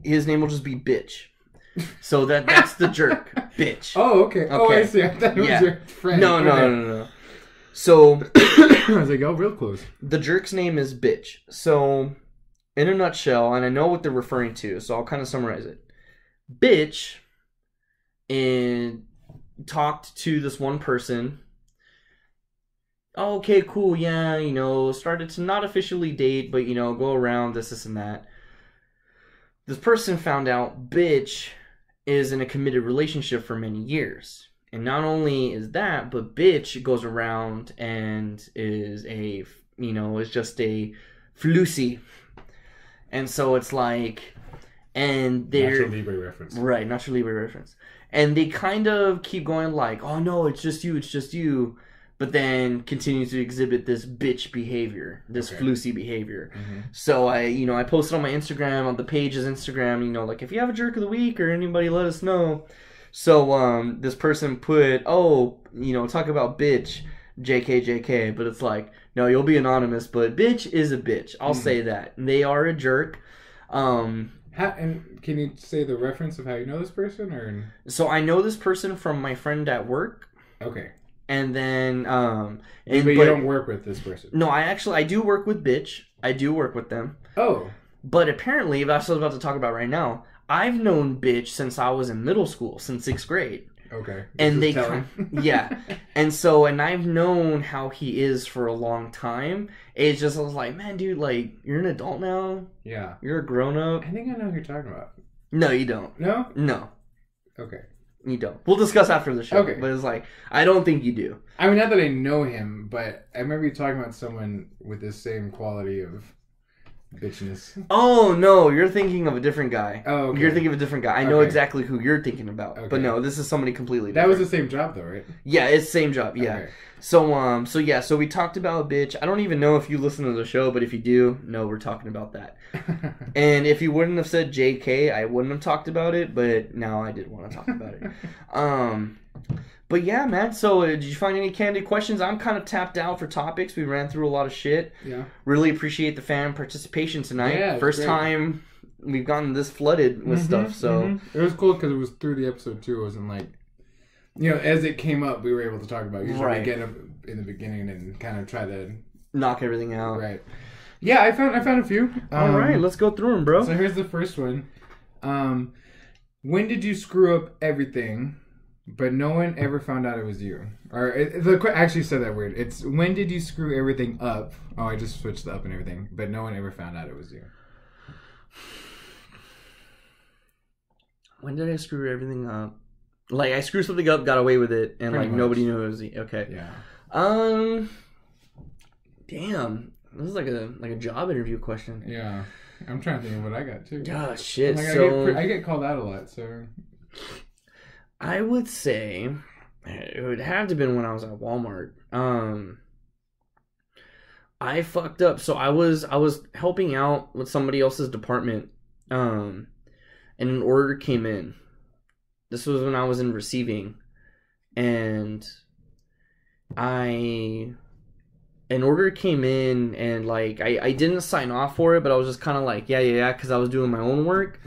his name will just be Bitch. So that's the jerk. Bitch. Oh, okay. Oh, I see. I thought it was your friend. No. So I was like, oh, real close. The jerk's name is Bitch. So in a nutshell, and I know what they're referring to, so I'll kind of summarize it. Bitch talked to this one person. Oh, okay, cool, yeah, started to not officially date, but, go around, this and that. This person found out Bitch is in a committed relationship for many years. And not only is that, but Bitch goes around and is just a flusy. And so it's like, and they're... Natural Libre reference. Right, Natural Libre reference. And they kind of keep going like, oh no, it's just you. But then continue to exhibit this bitch behavior, this flusy behavior. Mm-hmm. So I posted on my Instagram, on the page's Instagram, like if you have a jerk of the week or anybody, let us know. So this person put, talk about bitch, JK, but it's like, no, you'll be anonymous, but bitch is a bitch. I'll say that. They are a jerk. And can you say the reference of how you know this person, or? So I know this person from my friend at work. Okay. And then, but you don't work with this person. No, I do work with bitch. I do work with them. Oh. But apparently, that's what I was about to talk about right now. I've known bitch since I was in middle school, since 6th grade. Okay. And yeah. And I've known how he is for a long time. It's just, I was like, man, dude, like, you're an adult now. Yeah. You're a grown up. I think I know who you're talking about. No, you don't. No? No. Okay. You don't. We'll discuss after the show. Okay. But it's like, I don't think you do. I mean, not that I know him, but I remember you talking about someone with the same quality of bitchiness. Oh, no, you're thinking of a different guy. Oh, okay. You're thinking of a different guy. I know exactly who you're thinking about. Okay. But no, this is somebody completely different. That was the same job, though, right? Yeah, it's the same job, yeah. Okay. So we talked about bitch. I don't even know if you listen to the show, but if you do, no, we're talking about that. And if you wouldn't have said JK, I wouldn't have talked about it, but now I did want to talk about it. But yeah, man, so did you find any candid questions? I'm kind of tapped out for topics. We ran through a lot of shit. Yeah. Really appreciate the fan participation tonight. Yeah, First great. time we've gotten this flooded with stuff, so. It was cool because it was through the episode, too. It wasn't like, as it came up, we were able to talk about it. Usually we get up in the beginning and kind of try to knock everything out. Right. Yeah, I found a few. All right, let's go through them, bro. So here's the first one. When did you screw up everything, but no one ever found out it was you? Or I actually said that weird. It's when did you screw everything up? Oh, I just switched the up and everything, but no one ever found out it was you. When did I screw everything up? Like, I screwed something up, got away with it, and Pretty like much. nobody knew it was me. Okay. Yeah. Damn. This is like a job interview question. Yeah. I'm trying to think of what I got too. Ah, shit. Like, So I get called out a lot, so. I would say it would have to have been when I was at Walmart. I fucked up. So I was helping out with somebody else's department, and an order came in. This was when I was in receiving, and an order came in, and like I didn't sign off for it, but I was just kind of like yeah, because I was doing my own work.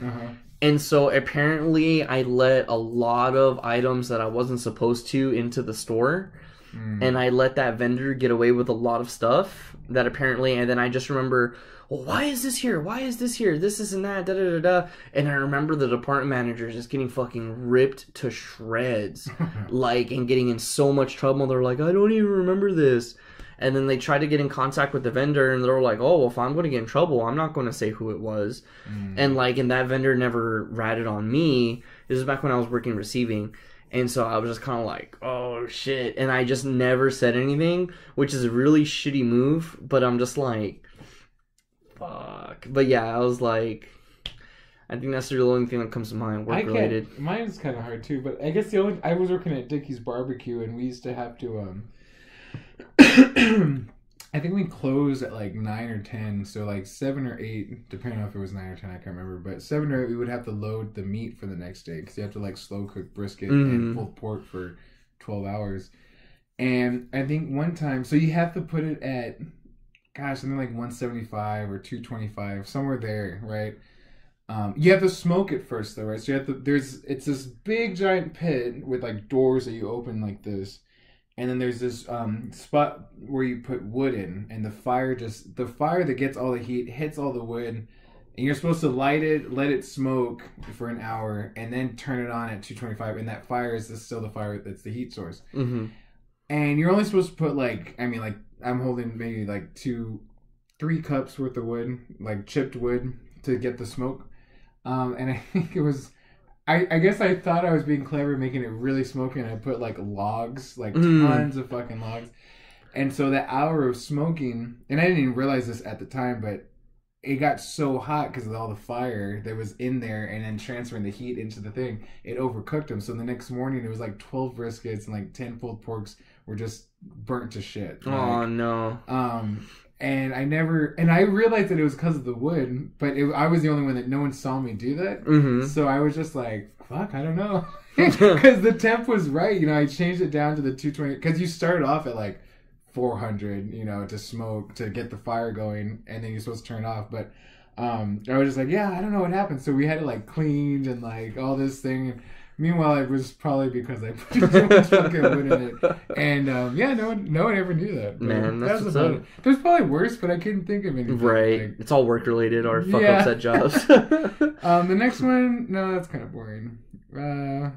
And so apparently I let a lot of items that I wasn't supposed to into the store. And I let that vendor get away with a lot of stuff that apparently, and then I just remember, well, why is this here? Why is this here? This isn't that, da da da da. And I remember the department manager just getting fucking ripped to shreds, like, and getting in so much trouble. They're like, I don't even remember this. And then they tried to get in contact with the vendor, and they were like, oh, well, if I'm going to get in trouble, I'm not going to say who it was. And that vendor never ratted on me. This was back when I was working receiving. And so I was just kind of like, oh, shit. And I just never said anything, which is a really shitty move. But I'm just like, fuck. But yeah, I was like, I think that's the only thing that comes to mind, work-related. Mine's kind of hard, too. But I guess I was working at Dickie's Barbecue, and we used to have to, I think we closed at like 9 or 10, so like 7 or 8, depending on if it was 9 or 10, I can't remember. But 7 or 8, we would have to load the meat for the next day because you have to like slow cook brisket and pulled pork for 12 hours. And I think one time, so you have to put it at, something like 175 or 225, somewhere there, right? You have to smoke it first, though, right? So you have to. It's this big giant pit with like doors that you open like this. And then there's this spot where you put wood in, and the fire that gets all the heat hits all the wood, and you're supposed to light it, let it smoke for an hour, and then turn it on at 225, and that fire is still the fire that's the heat source. And you're only supposed to put I'm holding maybe like 3 cups worth of wood, like chipped wood, to get the smoke. And I think it was. I guess I thought I was being clever, making it really smoky, and I put like logs, like tons of fucking logs. And so that hour of smoking, and I didn't even realize this at the time, but it got so hot because of all the fire that was in there and then transferring the heat into the thing, it overcooked them. So the next morning, it was like 12 briskets and like 10 pulled porks were just burnt to shit. Oh, no. And I realized that it was because of the wood, but I was the only one that no one saw me do that. Mm-hmm. So I was just like, fuck, I don't know. Because the temp was right. You know, I changed it down to the 220. Because you started off at like 400, you know, to smoke, to get the fire going. And then you're supposed to turn it off. But I was just like, yeah, I don't know what happened. So we had it like cleaned and like all this thing. And meanwhile, it was probably because I put so much fucking wood in it. And yeah, no one ever knew that. But Man, that's was what's about up. it. There's probably worse, but I couldn't think of anything. Right. Like, It's all work related or fuck Yeah. ups at jobs. the next one, no, that's kind of boring.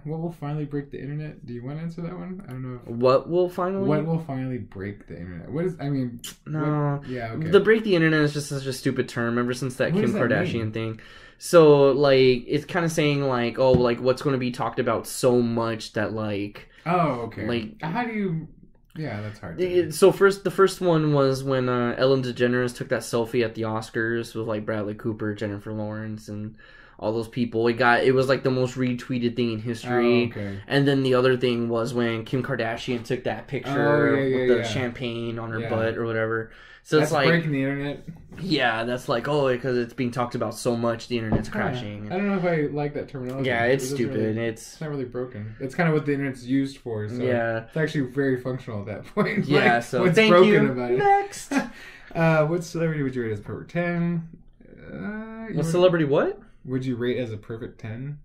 What will finally break the internet? Do you want to answer that one? I don't know. What will finally? What will finally break the internet? What is? I mean, No. Yeah. Okay. The break the internet is just such a stupid term ever since that What Kim does that Kardashian mean? thing. So like it's kind of saying like, oh, like what's going to be talked about so much that like. Oh, okay. Like, how do you? Yeah, that's hard. To So the first one was when Ellen DeGeneres took that selfie at the Oscars with like Bradley Cooper, Jennifer Lawrence, and all those people. It was like the most retweeted thing in history. Oh, okay. And then the other thing was when Kim Kardashian took that picture with the yeah. champagne on her Yeah. butt or whatever. So That's it's like breaking the internet. yeah, that's like because it's being talked about so much, the internet's crashing. I don't know if I like that terminology. Yeah, it's It doesn't stupid. really- It's It's not really broken. It's kind of what the internet's used for. So yeah. it's actually very functional at that point. Yeah, Like, so what's thank broken you. about it? Next. What celebrity would you rate as perfect 10? What celebrity what? Would you rate as a perfect 10?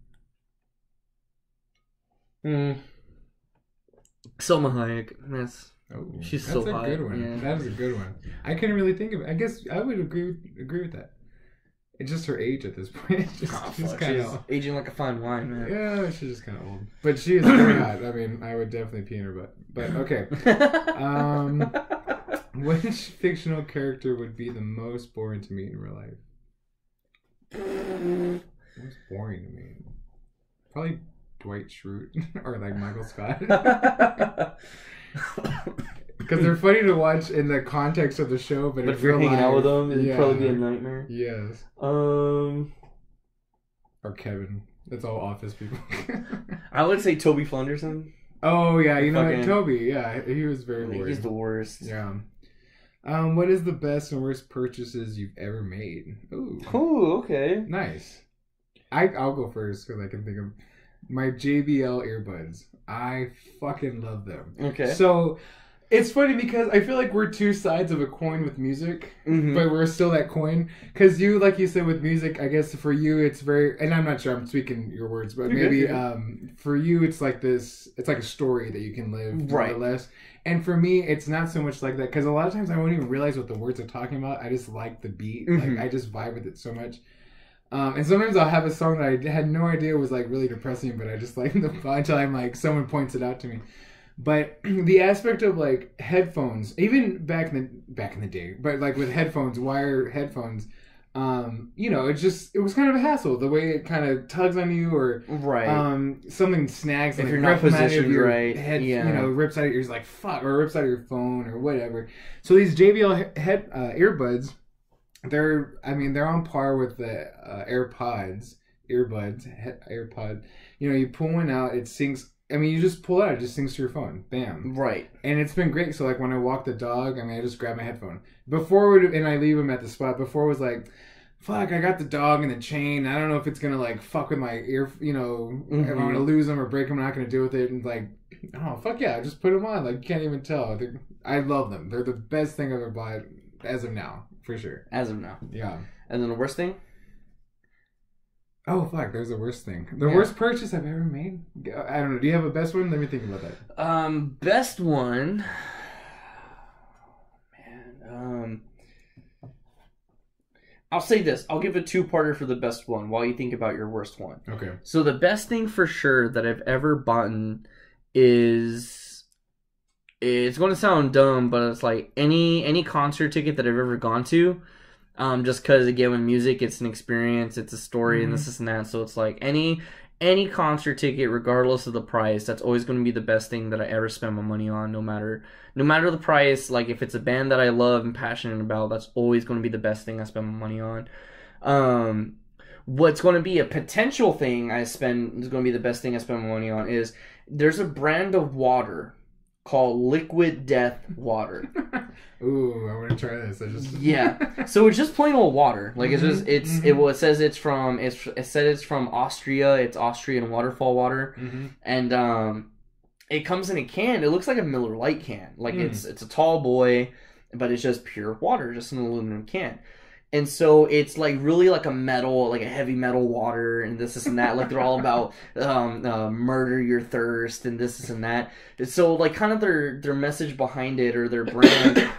Selma Hayek. Oh, She's that's so a hot. good one. Yeah. That is a good one. I couldn't really think of it. I guess I would agree with that. It's just her age at this point. She's kind She's of aging like a fine wine, man. yeah, she's just kind of old, but she is very hot. I mean, I would definitely pee in her butt. But okay, which fictional character would be the most boring to meet in real life? Most boring to me, probably Dwight Schrute or like Michael Scott. Because they're funny to watch in the context of the show, but if you're hanging out with them, it'd probably be a nightmare. Yes. Or Kevin. That's all office people. I would say Toby Flenderson. Oh yeah, you know Fucking- Toby. Yeah, he was very boring. He's the worst. Yeah. What is the best and worst purchases you've ever made? Ooh, Oh, okay. nice. I'll go first because I can think of my JBL earbuds. I fucking love them. Okay. So it's funny because I feel like we're two sides of a coin with music, Mhm. but we're still that coin. Because you, like you said, with music, I guess for you it's very, and I'm not sure I'm speaking your words, but You're maybe good. For you it's like this, it's like a story that you can live more Right. or less. And for me, it's not so much like that because a lot of times I won't even realize what the words are talking about. I just like the beat, Mhm. like I just vibe with it so much. And sometimes I'll have a song that I had no idea was like really depressing, but I just like the until I'm like someone points it out to me. But the aspect of like headphones, even back in the day, but like with headphones, wired headphones, you know, it was kind of a hassle. The way it kind of tugs on you, or Right. something snags, If like you're not rips out of positioned your right, head, yeah. you know, rips out of your like fuck, or rips out of your phone or whatever. So these JBL earbuds, they're on par with the AirPod. You know, you pull one out, it syncs. I mean, you just pull it out, it just syncs to your phone. Bam. Right. And it's been great. So, like, when I walk the dog, I just grab my headphone. Before, and I leave them at the spot. Before, it was like, fuck, I got the dog and the chain. I don't know if it's going to, like, fuck with my ear, you know, if I'm going to lose them or break them, I'm not going to deal with it. And, like, oh, fuck yeah, just put them on. Like, you can't even tell. I love them. They're the best thing I've ever bought as of now, for sure. As of now. Yeah. And then the worst thing? Oh, fuck, there's the worst thing. The worst purchase I've ever made? I don't know. Do you have a best one? Let me think about that. Best one. Man, I'll say this. I'll give a two-parter for the best one while you think about your worst one. Okay. So the best thing for sure that I've ever bought is, it's going to sound dumb, but it's like any concert ticket that I've ever gone to. Just because, again, with music, it's an experience, it's a story, and this and that. So it's like any concert ticket, regardless of the price, that's always going to be the best thing that I ever spend my money on, no matter the price. Like, if it's a band that I love and passionate about, that's always going to be the best thing I spend my money on. What's going to be a potential thing is going to be the best thing I spend my money on is there's a brand of water called Liquid Death water. Ooh, I want to try this. Yeah. So it's just plain old water. Like it's just it says it's from Austria. It's Austrian waterfall water, and it comes in a can. It looks like a Miller Lite can. Like it's a tall boy, but it's just pure water, just an aluminum can. And so it's like really like a metal, like a heavy metal water, and this and that. Like they're all about murder your thirst and this and that. So like kind of their message behind it, or their brand,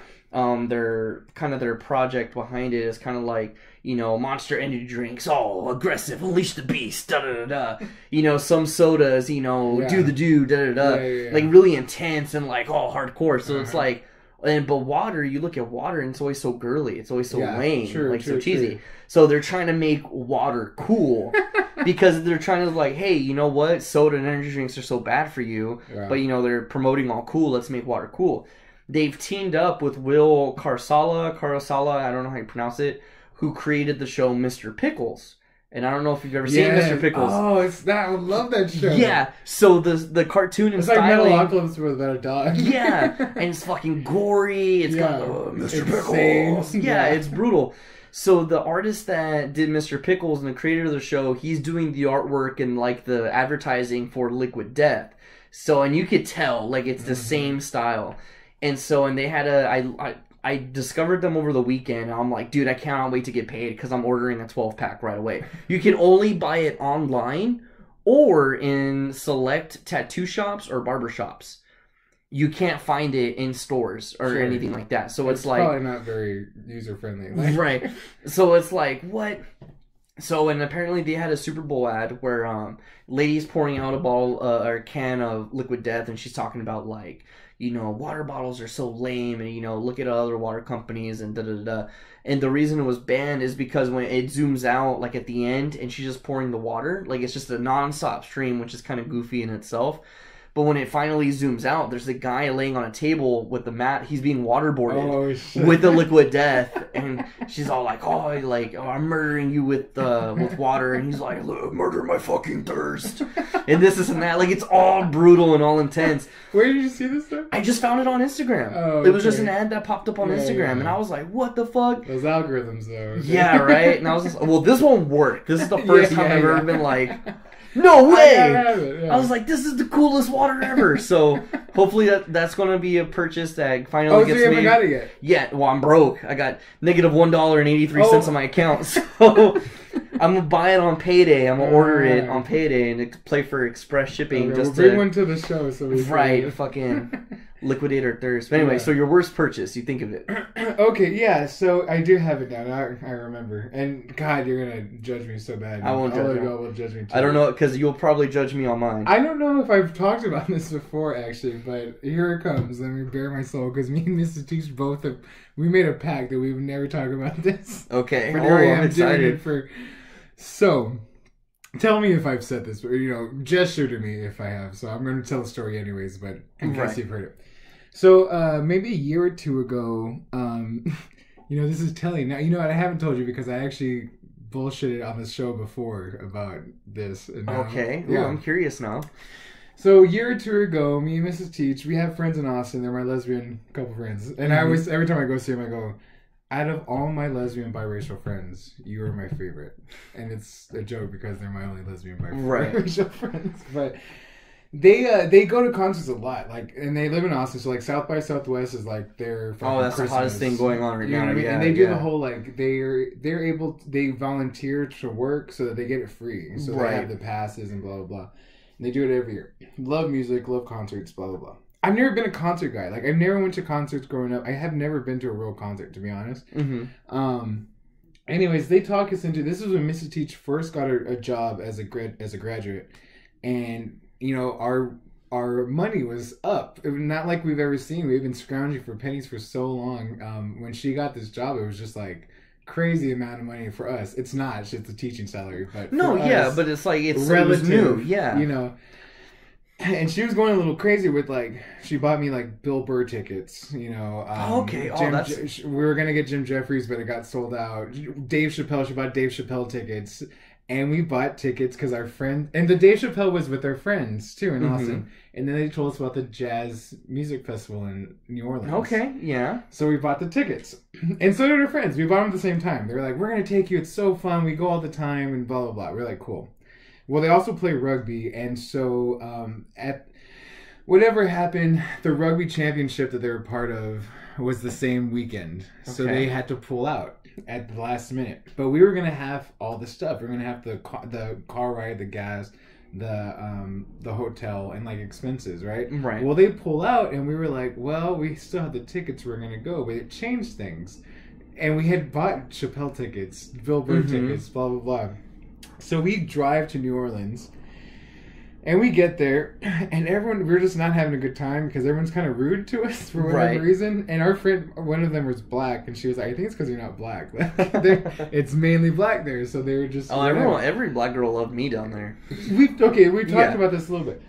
their project behind it is kind of like, you know, Monster Energy drinks, all aggressive, unleash the beast, da da da da. You know, some sodas, you know, do the do, da da da. Like really intense and like all hardcore. So it's like. But water, you look at water and it's always so girly. It's always so lame, so cheesy. So they're trying to make water cool because they're trying to like, hey, you know what? Soda and energy drinks are so bad for you, but you know they're promoting all cool. Let's make water cool. They've teamed up with Will Carsala, I don't know how you pronounce it, who created the show Mr. Pickles. And I don't know if you've ever seen Mr. Pickles. Oh, it's that. I love that show. Yeah. So the cartoon and it's styling. like Metalocalypse without a dog. Yeah. And it's fucking gory. It's got Mr. Pickles. Yeah, it's brutal. So the artist that did Mr. Pickles and the creator of the show, he's doing the artwork and like the advertising for Liquid Death. So, and you could tell like it's the same style. And so, and they had I discovered them over the weekend, and I'm like, dude, I cannot wait to get paid because I'm ordering a 12-pack right away. You can only buy it online or in select tattoo shops or barber shops. You can't find it in stores or anything like that. So it's like... probably not very user-friendly. Right. So it's like, what? So, and apparently they had a Super Bowl ad where lady's pouring out a bottle or a can of Liquid Death, and she's talking about like, you know, water bottles are so lame, and, you know, look at other water companies and da-da-da-da. And the reason it was banned is because when it zooms out, like, at the end, and she's just pouring the water, like, it's just a non-stop stream, which is kind of goofy in itself. But when it finally zooms out, there's a guy laying on a table with the mat. He's being waterboarded with the Liquid Death, and she's all like, "Oh, I'm murdering you with water," and he's like, "Murder my fucking thirst," and this and that. Like it's all brutal and all intense. Where did you see this stuff? I just found it on Instagram. Oh, okay. It was just an ad that popped up on Instagram, and I was like, "What the fuck?" Those algorithms, though. Yeah, right. And I was just, well, this won't work. This is the first time I've ever been like. No way! I was like, this is the coolest water ever. So hopefully that's going to be a purchase that finally gets so you made. haven't got it yet? Yeah, well, I'm broke. I got negative $1.83 on my account. So I'm going to buy it on payday. I'm going to order it on payday and play for express shipping. Okay, just we'll bring one to the show. So we fucking liquidate our thirst. But anyway, so your worst purchase, you think of it. Okay, yeah, so I do have it down. I remember. And God, you're going to judge me so bad. I won't judge you. Will judge me too. I don't know, because you'll probably judge me on mine. I don't know if I've talked about this before, actually, but here it comes. Let me bare my soul, because me and Mrs. Teach both have... We made a pact that we would never talk about this. Okay. But here I am doing it for... So... Tell me if I've said this, but, gesture to me if I have. So I'm going to tell the story anyways, but in case you've heard it. So maybe a year or two ago, this is telling. Now, what, I haven't told you because I actually bullshitted on the show before about this. And now, okay. Ooh, I'm curious now. So a year or two ago, me and Mrs. Teach, we have friends in Austin. They're my lesbian couple friends. And I always, every time I go see them, I go... Out of all my lesbian biracial friends, you are my favorite. And it's a joke because they're my only lesbian biracial friends. But they go to concerts a lot. And they live in Austin, so South by Southwest is their fucking that's Christmas. the hottest thing going on right now. What I mean? And they do the whole they volunteer to work so that they get it free. So they have the passes and blah blah blah. And they do it every year. Love music, love concerts, blah blah blah. I've never been a concert guy. I never went to concerts growing up. I have never been to a real concert, to be honest. Mm-hmm. Anyways, they talk us into... This is when Mrs. Teach first got a job as a graduate. And, our money was up. It was not like we've ever seen. We've been scrounging for pennies for so long. When she got this job, it was just crazy amount of money for us. It's not. It's a teaching salary. But but it's it's relative, new. Yeah. And she was going a little crazy with she bought me Bill Burr tickets, okay. We were gonna get Jim Jeffries, but it got sold out. Dave Chappelle, she bought Dave Chappelle tickets, And we bought tickets because our friend... And the Dave Chappelle was with our friends, too, in Austin. And then they told us about the jazz music festival in New Orleans. Okay, yeah. So we bought the tickets. And so did our friends. We bought them at the same time. They were like, we're going to take you. It's so fun. We go all the time and blah, blah, blah. We're like, cool. Well, they also play rugby. And so at whatever happened, the rugby championship that they were part of was the same weekend. So they had to pull out at the last minute. But we were going to have all the stuff. We were going to have the car ride, the gas, the hotel, and like expenses, right? Right. Well, they pull out, and we were like, well, we still have the tickets. We're going to go. But it changed things. And we had bought Chappelle tickets, Bill Burr tickets, blah, blah, blah. So we drive to New Orleans. And we get there, and we're just not having a good time because everyone's kind of rude to us for whatever reason. And our friend, one of them was black, and she was like, I think it's because you're not black. It's mainly black there, so they were just... Oh, every black girl loved me down there. We talked about this a little bit.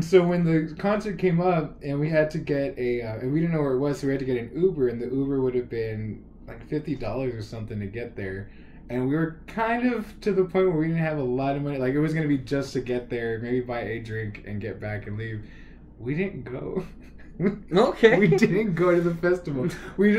So when the concert came up, and we had to get and we didn't know where it was, so we had to get an Uber, and the Uber would have been like $50 or something to get there. And we were kind of to the point where we didn't have a lot of money. Like, it was going to be just to get there, maybe buy a drink and get back and leave. We didn't go. Okay. We didn't go to the festival. We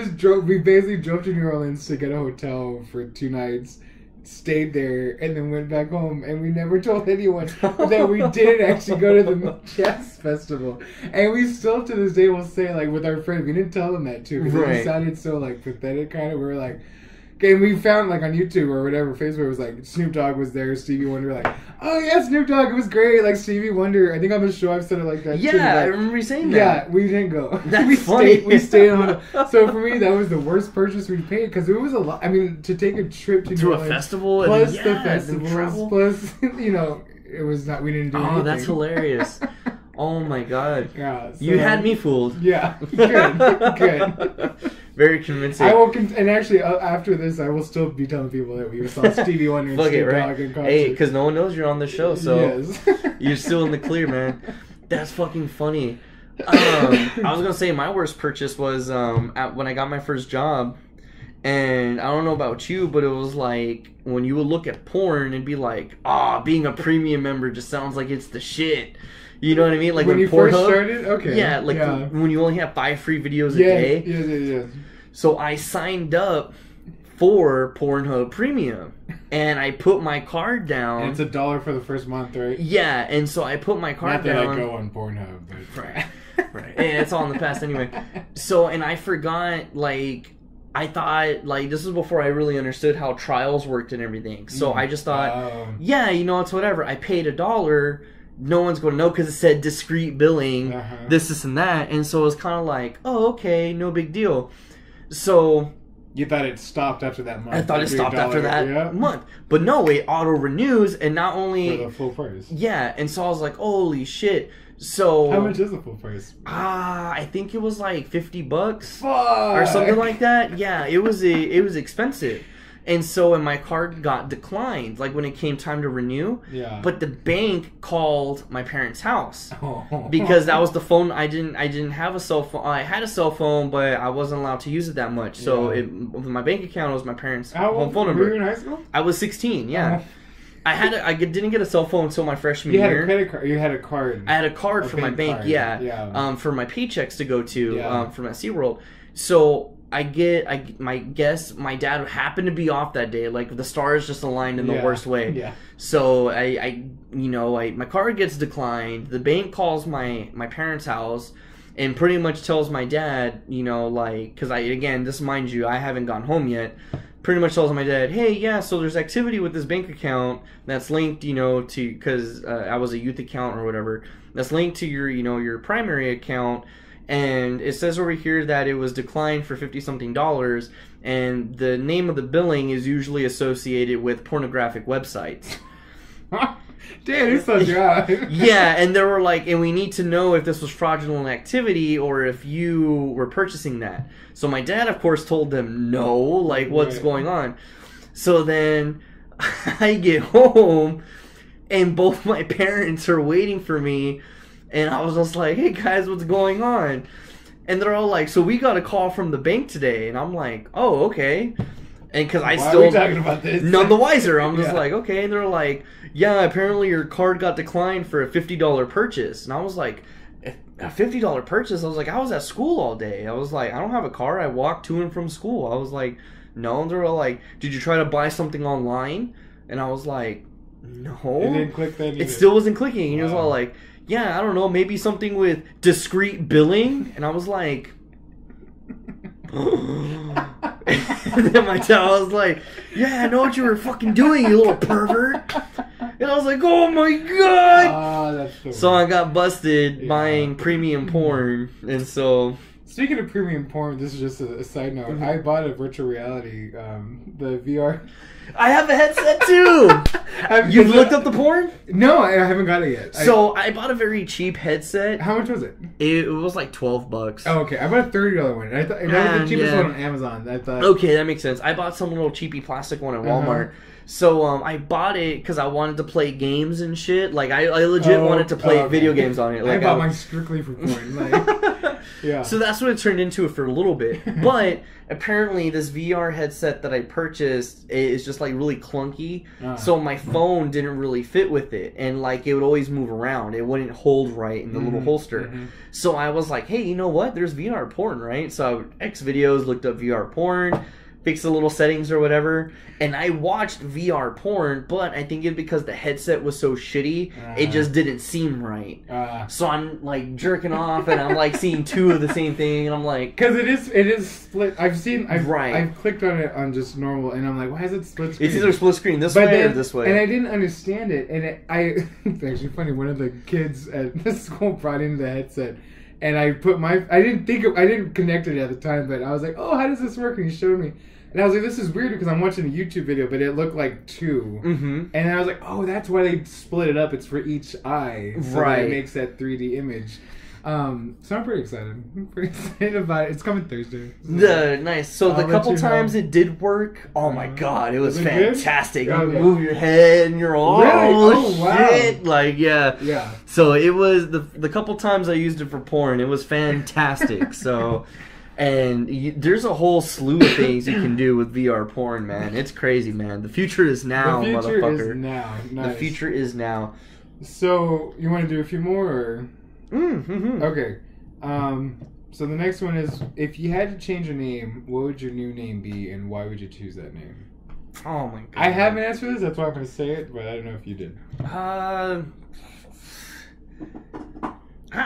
basically drove to New Orleans to get a hotel for 2 nights, stayed there, and then went back home. And we never told anyone that we didn't actually go to the jazz festival. And we still, to this day, will say, like, with our friends, we didn't tell them that, too. Because it sounded so, like, pathetic, kind of. We were like... Okay, we found, like, on YouTube or whatever, Facebook, it was like, Snoop Dogg was there, Stevie Wonder, like, oh, yeah, Snoop Dogg, it was great, like, Stevie Wonder, I think on the show I've said it like that, too. Yeah, Like, I remember you saying that. Yeah, we didn't go. That's funny. We stayed on So for me, that was the worst purchase we paid, because it was a lot, I mean, to take a trip to New Orleans, a festival, plus and, the festivals, plus, you know, it was not, we didn't do anything. Oh, that's hilarious. Oh my god. Yeah, so, you had me fooled. Yeah, good. Very convincing. I will, and actually, after this, I will still be telling people that we saw Stevie Wonder and Snoop Dogg in concert. Hey, because no one knows you're on the show, so yes. You're still in the clear, man. That's fucking funny. I was gonna say my worst purchase was when I got my first job, and I don't know about you, but it was like when you would look at porn and be like, being a premium member just sounds like it's the shit. You know what I mean? Like when you first started? Okay. Yeah, when you only have 5 free videos a day. Yeah. So I signed up for Pornhub Premium, and I put my card down. And it's $1 for the first month, right? Yeah, and so I put my card down. Not that I go on Pornhub, but... Right. And it's all in the past anyway. So, and I forgot, like... I thought, like, this was before I really understood how trials worked and everything. So I just thought, yeah, you know, it's whatever. I paid $1... No one's going to know because it said discrete billing, this, and that. And so it was kind of like, oh, okay, no big deal. So... You thought it stopped after that month. I thought it stopped after that month. But no, it auto-renews, and not only... For the full price. Yeah, and so I was like, holy shit. So... How much is the full price? I think it was like $50. Fuck! Or something like that. Yeah, it was expensive. And so, and my card got declined, like when it came time to renew. Yeah. But the bank called my parents' house because that was the phone. I didn't have a cell phone. I had a cell phone, but I wasn't allowed to use it that much. So my bank account was my parents' home phone number. Were you in high school? I was 16. Yeah. I didn't get a cell phone until my freshman year. You had a credit card. You had a card. I had a card for my bank. Card. Yeah. For my paychecks to go to from at SeaWorld. So. My dad happened to be off that day. Like the stars just aligned in the worst way. Yeah. So my card gets declined. The bank calls my parents' house and pretty much tells my dad, because this mind you, I haven't gone home yet. Pretty much tells my dad, hey, yeah, so there's activity with this bank account that's linked, to, because I was a youth account or whatever, that's linked to your primary account. And it says over here that it was declined for $50-something, and the name of the billing is usually associated with pornographic websites. Damn, it's so dry. Yeah, and they were like, and we need to know if this was fraudulent activity or if you were purchasing that. So my dad, of course, told them no, like, what's going on? So then I get home, and both my parents are waiting for me. And I was just like, hey guys, what's going on? And they're all like, so we got a call from the bank today. And I'm like, oh, okay. And because I Why are still we talking about this? none the wiser. I'm just Yeah. like, okay. And they're like, yeah, apparently your card got declined for a $50 purchase. And I was like, a $50 purchase? I was like, I was at school all day. I was like, I don't have a car. I walk to and from school. I was like, no. And they were like, did you try to buy something online? And I was like, no. It didn't click that either. It still wasn't clicking. And he was Wow. all like, yeah, I don't know, maybe something with discrete billing. And I was like, and then my dad was like, yeah, I know what you were fucking doing, you little pervert. And I was like, oh my god. That's So I got busted Yeah. buying premium porn. And so Speaking of premium porn, this is just a side note. Mm-hmm. I bought a virtual reality, the VR. I have a headset too. You've looked up the porn? No, I haven't got it yet. So I bought a very cheap headset. How much was it? It was like $12. Oh, okay. I bought a $30 one. I thought it was the cheapest yeah. one on Amazon. I thought. Okay, that makes sense. I bought some little cheapy plastic one at Walmart. So I bought it because I wanted to play games and shit. Like I legit wanted to play video games on it. Like I bought mine strictly for porn. Like, yeah. So that's what it turned into for a little bit. But apparently this VR headset that I purchased is just like really clunky. So my phone didn't really fit with it. And like it would always move around. It wouldn't hold right in the little holster. So I was like, hey, you know what? There's VR porn, right? So X videos, looked up VR porn, fixed the little settings or whatever. And I watched VR porn, but I think it's because the headset was so shitty, it just didn't seem right. So I'm like jerking off and I'm like seeing two of the same thing and I'm like, because it is split. Right. I've clicked on it on just normal, and I'm like, why is it split screen? it's either split screen this way or this way. And I didn't understand it, and it's actually funny. One of the kids at the school brought in the headset, and I didn't connect it at the time, but I was like, oh, how does this work? And he showed me. And I was like, this is weird because I'm watching a YouTube video, but it looked like two. And I was like, oh, that's why they split it up. It's for each eye. So that it makes that 3D image. So I'm pretty excited. I'm pretty excited about it. It's coming Thursday. Nice. So the couple times it did work, oh my god, it was Was it good? fantastic. Oh, You yeah. move your head and you're all, Really? oh, Oh, wow. shit. Like, yeah. Yeah. So it was, the couple times I used it for porn, it was fantastic. So... And there's a whole slew of things you can do with VR porn, man. It's crazy, man. The future is now, The future motherfucker. is now. Nice. The future is now. So, you want to do a few more? Or? Mm-hmm. Okay. So the next one is, if you had to change your name, what would your new name be, and why would you choose that name? Oh my god. I have an answer for this, that's why I'm going to say it, but I don't know if you did.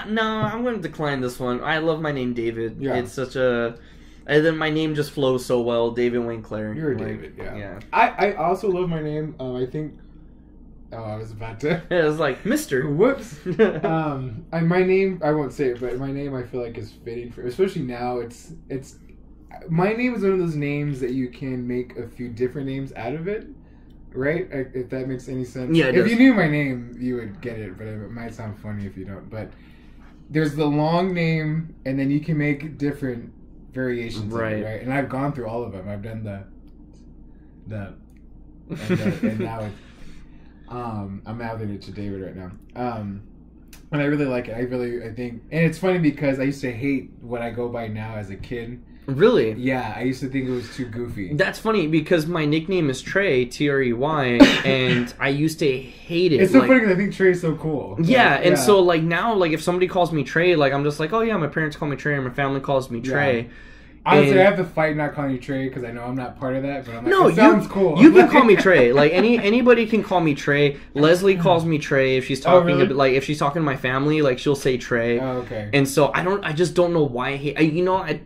No, I'm going to decline this one. I love my name, David. Yeah. It's such a... And then my name just flows so well, David Winkler. You're a Like, David, yeah. Yeah. I also love my name. I think... Oh, I was about to... Yeah, it's like, Mr. Whoops. My name, I won't say it, but my name I feel like is fitting for... Especially now, it's... My name is one of those names that you can make a few different names out of it. Right? If that makes any sense. Yeah, it If does. you knew my name, you would get it, but it might sound funny if you don't. But there's the long name, and then you can make different variations Right. of it, right? And I've gone through all of them. I've done and now it's, I'm mouthing it to David right now. And I really like it. I think, and it's funny because I used to hate what I go by now as a kid. Really? Yeah, I used to think it was too goofy. That's funny because my nickname is Trey, Trey, and I used to hate it. It's so like, funny because I think Trey's so cool. Yeah, Like, and so like now, like if somebody calls me Trey, like I'm just like, oh yeah, my parents call me Trey, and my family calls me Trey. Honestly, And- I have to fight not calling you Trey because I know I'm not part of that. But I'm like, No, it sounds cool. You can call me Trey. Like anybody can call me Trey. Leslie calls me Trey if she's talking. really? Like if she's talking to my family, like she'll say Trey. Oh, okay. And so I just don't know why. I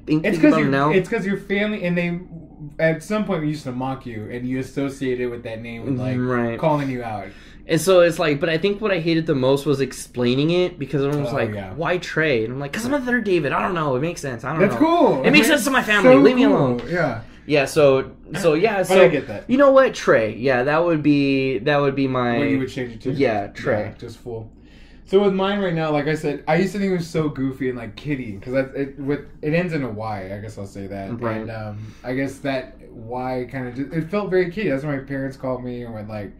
think It's about it now. because your family and they at some point used to mock you and you associate it with that name with like Right. calling you out. And so it's like, but I think what I hated the most was explaining it because everyone was Oh, like, yeah. why Trey? And I'm like, because I'm another David. I don't know. It makes sense. I don't That's know. cool. It makes sense to my family. So Leave me cool. alone. Yeah. Yeah. So yeah. But So I get that. You know what, Trey? Yeah, that would be my. What you would change it to? Yeah, Trey. Yeah, just full. So with mine right now, like I said, I used to think it was so goofy and like kiddie because it ends in a Y. I guess I'll say that. Right. And I guess that Y kind of it felt very kiddie. That's what my parents called me, or when like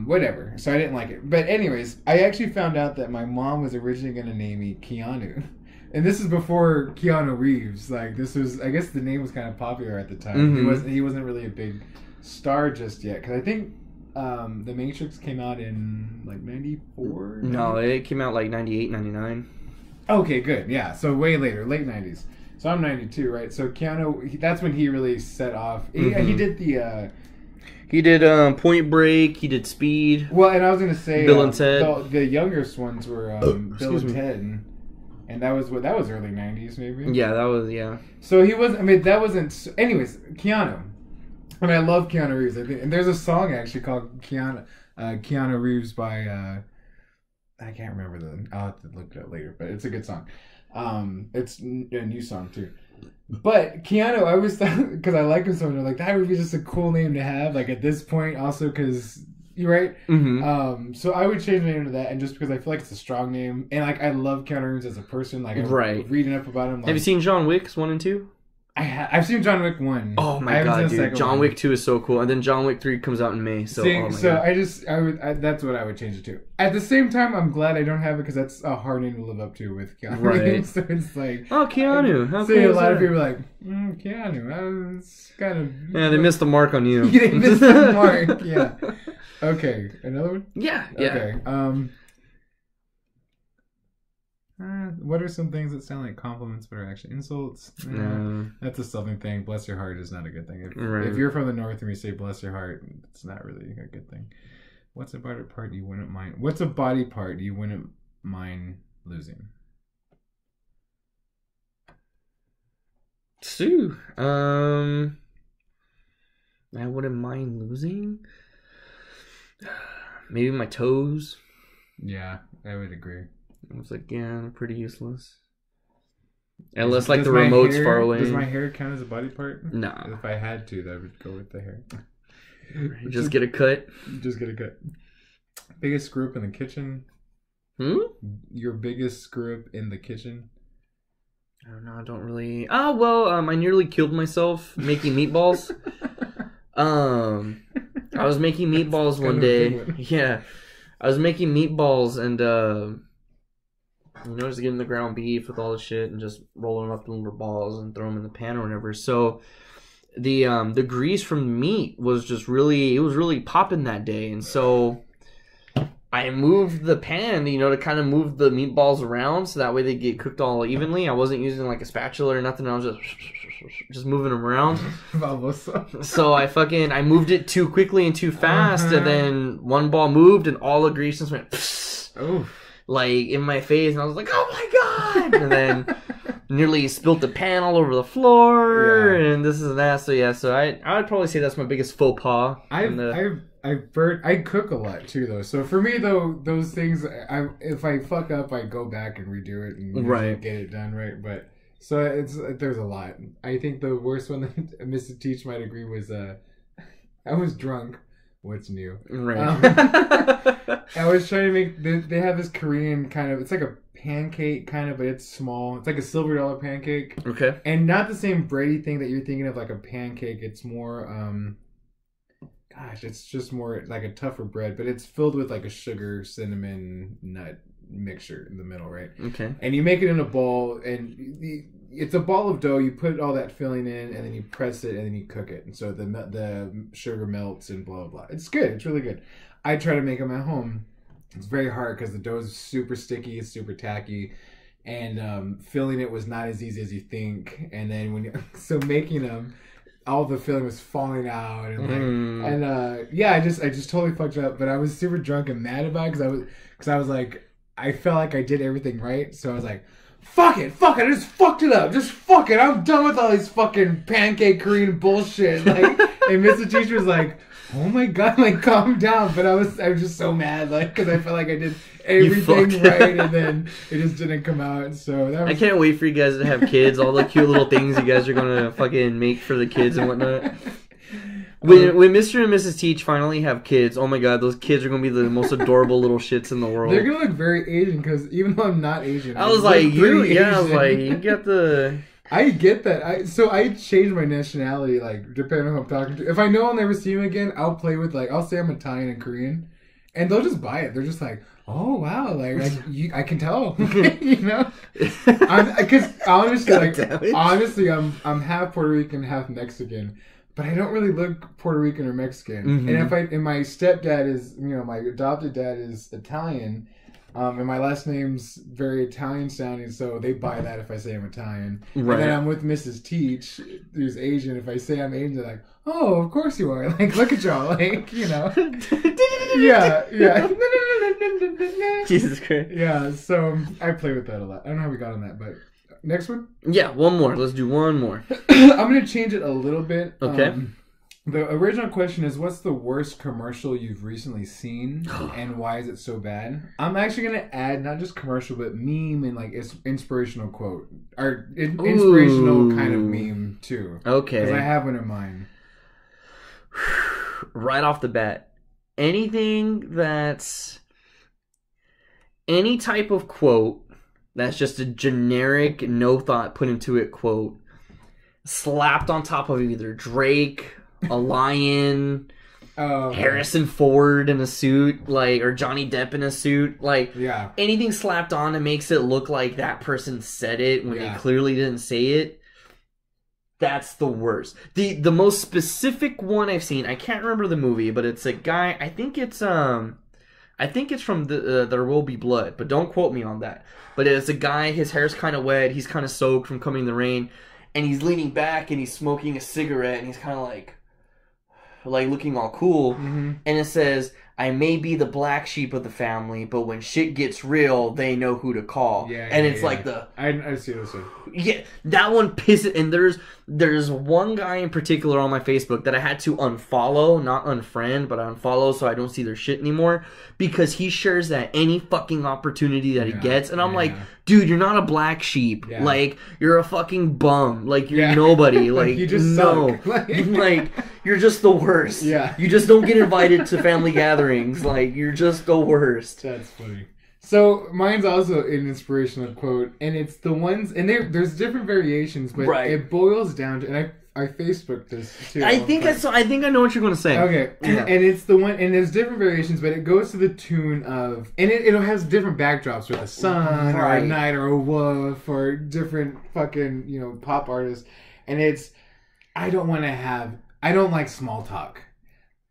whatever. So I didn't like it. But anyways, I actually found out that my mom was originally going to name me Keanu. And this is before Keanu Reeves. Like, this was, I guess the name was kind of popular at the time. He wasn't really a big star just yet. Because I think The Matrix came out in, like, 94? No, it came out, like, 98, 99. Okay, good. Yeah, so way later, late 90s. So I'm 92, right? So Keanu, that's when he really set off. He did the... He did Point Break. He did Speed. Well, and I was going to say... Bill and Ted. The youngest ones were Bill and Ted. And that was early 90s, maybe? Yeah, that was, yeah. So he wasn't... I mean, that wasn't... Anyways, Keanu. And I love Keanu Reeves. I think, and there's a song, actually, called Keanu Reeves by... I can't remember I'll have to look it up later, but it's a good song. It's a new song too. But Keanu, I always thought, because I like him so much, like that would be just a cool name to have. Like at this point, also because you're right. So I would change my name to that, and just because I feel like it's a strong name, and like I love Keanu Reeves as a person. Like I'm reading up about him. Like, have you seen John Wick 1 and 2? I've seen John Wick 1. Oh my god, dude! John Wick 2 is so cool, and then John Wick 3 comes out in May. So, God. That's what I would change it to. At the same time, I'm glad I don't have it because that's a hard name to live up to with Keanu. Right. So it's like, oh, Keanu. How cool a is lot that? of people are like, Keanu. It's kind of they missed the mark on you. They missed the mark. Yeah. Okay, another one. Yeah. Okay. What are some things that sound like compliments but are actually insults? That's a southern thing. Bless your heart is not a good thing. If you're from the north and we say bless your heart, it's not really a good thing. What's a body part you wouldn't mind? What's a body part you wouldn't mind losing? Sue. I wouldn't mind losing. Maybe my toes. Yeah, I would agree. I was like, yeah, they're pretty useless. Unless, like, the remote's far away. Does my hair count as a body part? No. If I had to, that would go with the hair. Just get a cut? Just get a cut. Biggest screw up in the kitchen? Your biggest screw up in the kitchen? I don't know, I don't really... Oh, well, I nearly killed myself making meatballs. I was making meatballs one day. Yeah. I was making meatballs and... just getting the ground beef with all the shit and just rolling them up in little balls and throw them in the pan or whatever. So the grease from the meat was just really popping that day. And so I moved the pan, to kind of move the meatballs around so that way they get cooked all evenly. I wasn't using like a spatula or nothing. I was just moving them around. So I moved it too quickly and too fast. And then one ball moved and all the grease just went like in my face, and I was like, "Oh my god!" And then nearly spilled the pan all over the floor, and this and that. So yeah, I would probably say that's my biggest faux pas. I cook a lot too, though. So for me, though, those things, if I fuck up, I go back and redo it and get it done right. But so there's a lot. I think the worst one that Mrs. Teach might agree was I was drunk. What's new? Right. I was trying to make... They have this Korean kind of... It's like a pancake kind of, but it's small. It's like a silver dollar pancake. Okay. And not the same bready thing that you're thinking of like a pancake. It's more... it's just more like a tougher bread, but it's filled with like a sugar, cinnamon, nut mixture in the middle, right? Okay. And you make it in a bowl, and it's a ball of dough. You put all that filling in, and then you press it, and then you cook it. And so the sugar melts and blah, blah, blah. It's good. It's really good. I try to make them at home. It's very hard because the dough is super sticky. It's super tacky. And filling it was not as easy as you think. And then making them, all the filling was falling out. And I just totally fucked up. But I was super drunk and mad about it because I was like, I felt like I did everything right. So I was like, fuck it, I just fucked it up. Just fuck it. I'm done with all these fucking pancake Korean bullshit. Like, and Mr. Teacher was like, oh my god, like calm down. But I was just so mad, like, because I felt like I did everything right, and then it just didn't come out. So that was... I can't wait for you guys to have kids. All the cute little things you guys are gonna fucking make for the kids and whatnot. When Mr. and Mrs. Teach finally have kids, oh my god, those kids are going to be the most adorable little shits in the world. They're going to look very Asian, because even though I'm not Asian... I was like, you get the... I get that. So I change my nationality, like, depending on who I'm talking to. If I know I'll never see him again, I'll play with, like, I'll say I'm Italian and Korean, and they'll just buy it. They're just like, oh wow, like I can tell, you know, because honestly, I'm half Puerto Rican, half Mexican, but I don't really look Puerto Rican or Mexican. Mm-hmm. And my stepdad is, my adopted dad is Italian, and my last name's very Italian sounding, so they buy that if I say I'm Italian. Right. And then I'm with Mrs. Teach, who's Asian. If I say I'm Asian, they're like, oh, of course you are. Like, look at y'all, like, yeah. Jesus Christ. Yeah, so I play with that a lot. I don't know how we got on that, but next one? Yeah, one more. Let's do one more. I'm going to change it a little bit. Okay. The original question is, what's the worst commercial you've recently seen, and why is it so bad? I'm actually going to add not just commercial, but meme and like inspirational quote. Or inspirational kind of meme, too. Okay. Because I have one in mind. Right off the bat, anything that's... any type of quote that's just a generic, no thought put into it quote, slapped on top of either Drake, a lion, Harrison Ford in a suit, like, or Johnny Depp in a suit, like, anything slapped on that makes it look like that person said it when they clearly didn't say it. That's the worst. The most specific one I've seen, I can't remember the movie, but it's a guy, I think it's from There Will Be Blood, but don't quote me on that. But it's a guy, his hair's kind of wet, he's kind of soaked from coming in the rain, and he's leaning back and he's smoking a cigarette, and he's kind of like looking all cool. Mm-hmm. And it says, I may be the black sheep of the family, but when shit gets real, they know who to call. Like the... I see this one. Yeah, that one pisses... And there's one guy in particular on my Facebook that I had to unfollow, not unfriend, but unfollow so I don't see their shit anymore, because he shares that any fucking opportunity that he gets. And I'm like, dude, you're not a black sheep. Yeah. Like, you're a fucking bum. Like, you're nobody. Like, you just suck. Like, you're just the worst. Yeah. You just don't get invited to family gatherings. Like, you're just the worst. That's funny. So, mine's also an inspirational quote, and it's the ones, and there's different variations, but it boils down to, and I Facebooked this too. I think I know what you're going to say. Okay, and it's the one, and there's different variations, but it goes to the tune of, and it has different backdrops with a sun, or a night, or a wolf, or different fucking, pop artists, and it's, I don't like small talk.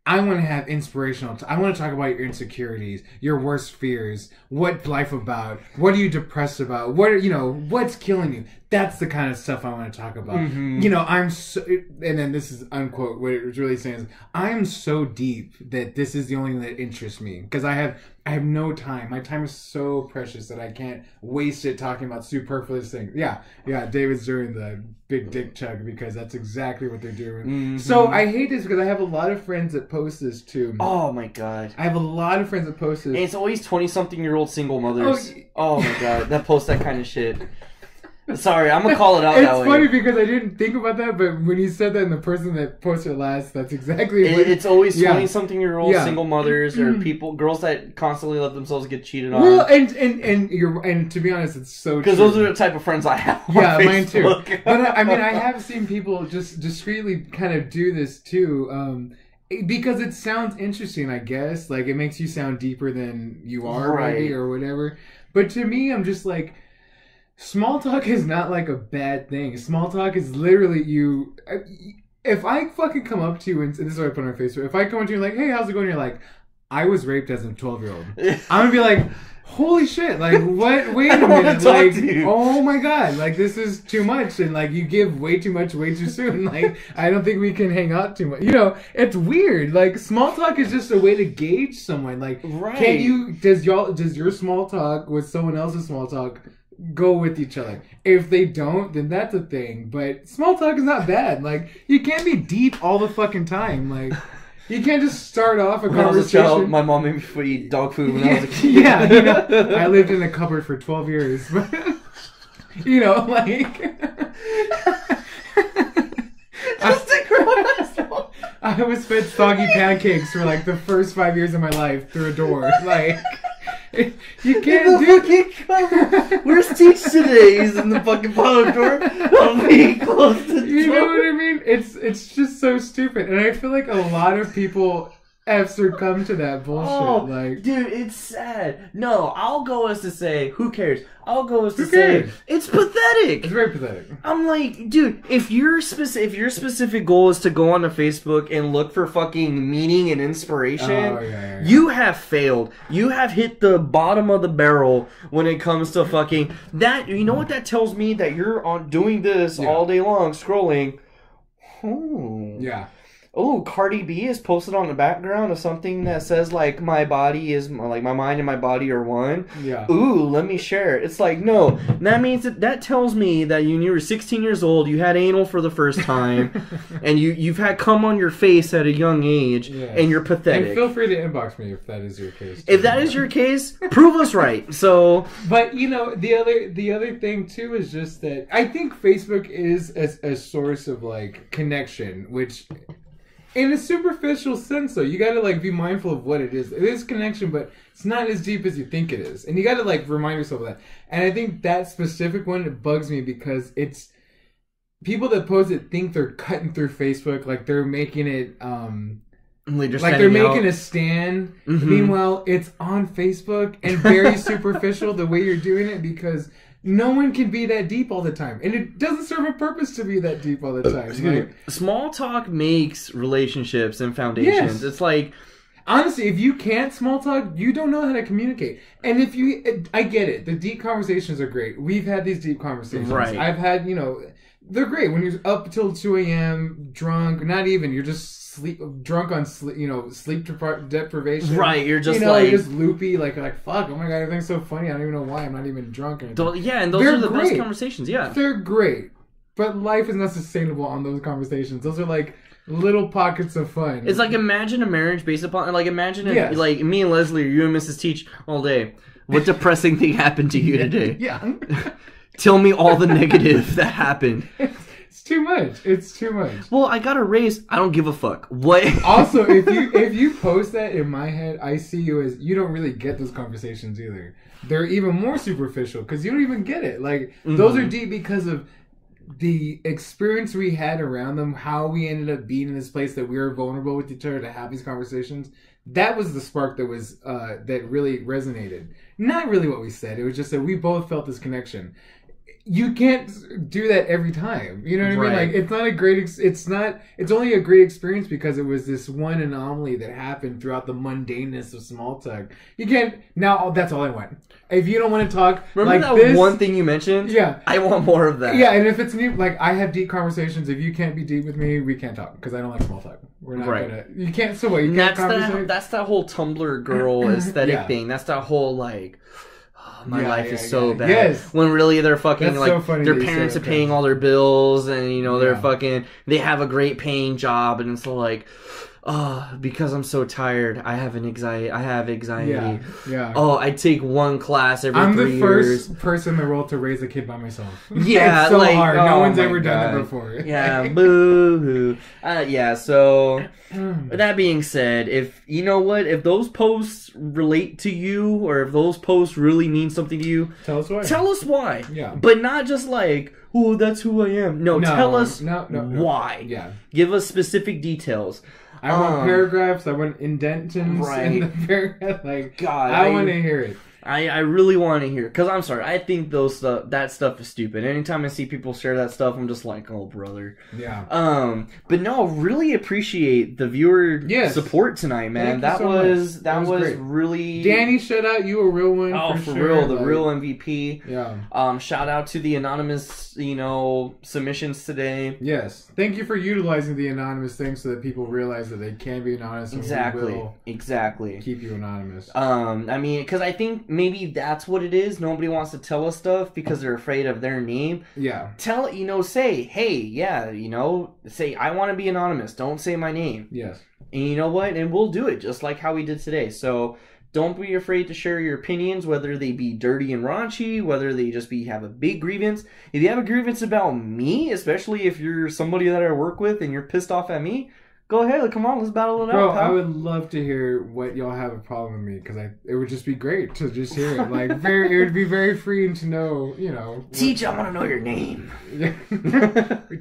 I want to have inspirational... I want to talk about your insecurities, your worst fears, what's life about, what are you depressed about, what's killing you. That's the kind of stuff I want to talk about. Mm-hmm. I'm so... And then this is unquote, what it was really saying is, I'm so deep that this is the only thing that interests me. Because I have no time. My time is so precious that I can't waste it talking about superfluous things. Yeah, David's doing the big dick chug because that's exactly what they're doing. Mm-hmm. So I hate this because I have a lot of friends that post this too. Oh my god. I have a lot of friends that post this. And it's always 20-something-year-old single mothers. Oh my god, that post that kind of shit. Sorry, I'm gonna call it out that way. It's funny because I didn't think about that, but when you said that and the person that posted last, that's exactly what... It's always 20-something-year-old single mothers or girls that constantly let themselves get cheated on. Well, and to be honest, it's so true. Because those are the type of friends I have on Facebook. Mine too. But I have seen people just discreetly kind of do this too, because it sounds interesting, I guess. Like, it makes you sound deeper than you are, maybe, or whatever. But to me, I'm just like... Small talk is not like a bad thing. Small talk is literally you... If I fucking come up to you, and this is what I put on Facebook, if I come up to you and like, hey, how's it going? And you're like, I was raped as a 12-year-old. I'm gonna be like, holy shit, like, what? Wait a minute. Like, oh my god, like, this is too much. And like, you give way too much way too soon. Like, I don't think we can hang out too much. It's weird. Like, small talk is just a way to gauge someone. Like, can't you... Does your small talk with someone else's small talk... go with each other? If they don't, then that's a thing. But small talk is not bad. Like, you can't be deep all the fucking time. Like, you can't just start off a conversation. When I was a child, my mom made me eat dog food when I was a kid. Yeah, I lived in a cupboard for 12 years. But, I was fed soggy pancakes for like the first 5 years of my life through a door. Like... You can't do it. Where's Teach today? He's in the fucking parlor door. I'll be close to the door. You know what I mean? It's just so stupid. And I feel like a lot of people have succumbed to that bullshit. Oh, like, dude, it's sad. No, I'll go as to say, who cares? I'll go as to Who say, cares? it's pathetic. it's very pathetic. I'm like, dude, if your specific goal is to go onto Facebook and look for fucking meaning and inspiration, Yeah. you have failed. You have hit the bottom of the barrel when it comes to fucking that. You know what that tells me? That you're on doing this all day long, scrolling. Yeah. Oh, Cardi B is posted on the background of something that says like my body is like my mind and my body are one. Yeah. Ooh, let me share it. It's like no, that means that tells me that when you were 16 years old, you had anal for the first time, and you've had cum on your face at a young age, and you're pathetic. And feel free to inbox me if that is your case. If that is your case, prove us right. So, but you know, the other thing too is just that I think Facebook is a source of like connection, which. In a superficial sense, though, you gotta like be mindful of what it is. It is connection, but it's not as deep as you think it is, and you gotta like remind yourself of that. And I think that specific one, it bugs me because it's people that post it think they're cutting through Facebook, like they're making it, like they're making a stand. Mm-hmm. Meanwhile, it's on Facebook and very superficial the way you're doing it because. No one can be that deep all the time. And it doesn't serve a purpose to be that deep all the time. Like, small talk makes relationships and foundations. Yes. It's like... Honestly, if you can't small talk, you don't know how to communicate. And if you... I get it. The deep conversations are great. We've had these deep conversations. Right. I've had, they're great. When you're up till 2 a.m., drunk, not even, you're just... drunk on sleep deprivation. Right, you're just you're just loopy, like fuck. Oh my god, everything's so funny. I don't even know why. I'm not even drunk. And those are the best conversations. Yeah, they're great, but life is not sustainable on those conversations. Those are like little pockets of fun. It's like imagine a marriage based upon imagine if like me and Leslie or you and Mrs. Teach all day. What depressing thing happened to you today? Yeah. Tell me all the negative that happened. It's too much. It's too much. Well, I got a raise. I don't give a fuck. What? Also, if you post that in my head, I see you as you don't really get those conversations either. They're even more superficial because you don't even get it. Like those are deep because of the experience we had around them, how we ended up being in this place that we were vulnerable with each other to have these conversations. That was the spark that was that really resonated. Not really what we said. It was just that we both felt this connection. You can't do that every time. You know what I mean? Like, it's not a great... It's only a great experience because it was this one anomaly that happened throughout the mundaneness of small talk. You can't... Now, that's all I want. If you don't want to talk Remember like that this... one thing you mentioned? Yeah. I want more of that. Yeah, and if it's new... Like, I have deep conversations. If you can't be deep with me, we can't talk. Because I don't like small talk. We're not gonna... You can't... So what? You can't conversate? That's that whole Tumblr girl aesthetic thing. That's that whole, like... My life is so bad. Yes. When really they're fucking That's like their parents are paying all their bills and they're fucking they have a great paying job and it's like because I'm so tired. I have anxiety. Yeah. Oh, I take one class every 3 years. I'm the first person in the world to raise a kid by myself. Yeah, it's so hard. No one's ever done it before. Yeah, boo-hoo. So that being said, if you know what, if those posts relate to you or if those posts really mean something to you, tell us why. Tell us why. Yeah. But not just like, oh, that's who I am. No, tell us why. Yeah. Give us specific details. I want paragraphs. I want indentations in the paragraph. Like, God, I want to hear it. I really want to hear, because I'm sorry, I think that stuff is stupid. Anytime I see people share that stuff, I'm just like, oh, brother. Yeah. But no, really appreciate the viewer support tonight, man. That was really... Danny, shout out, you a real one. Oh, for real, the real MVP. Yeah. Shout out to the anonymous, submissions today. Yes. Thank you for utilizing the anonymous thing so that people realize that they can be anonymous. And Exactly. Keep you anonymous. I mean, because I think maybe that's what it is. Nobody wants to tell us stuff because they're afraid of their name. Yeah. Say, hey, say, I want to be anonymous. Don't say my name. Yes. And you know what? And we'll do it just like how we did today. So don't be afraid to share your opinions, whether they be dirty and raunchy, whether they just have a big grievance. If you have a grievance about me, especially if you're somebody that I work with and you're pissed off at me, go ahead, come on, let's battle it out. Bro, I would love to hear what y'all have a problem with me, because it would just be great to just hear it. Like, it would be very freeing to know, Teach, I want to know your name.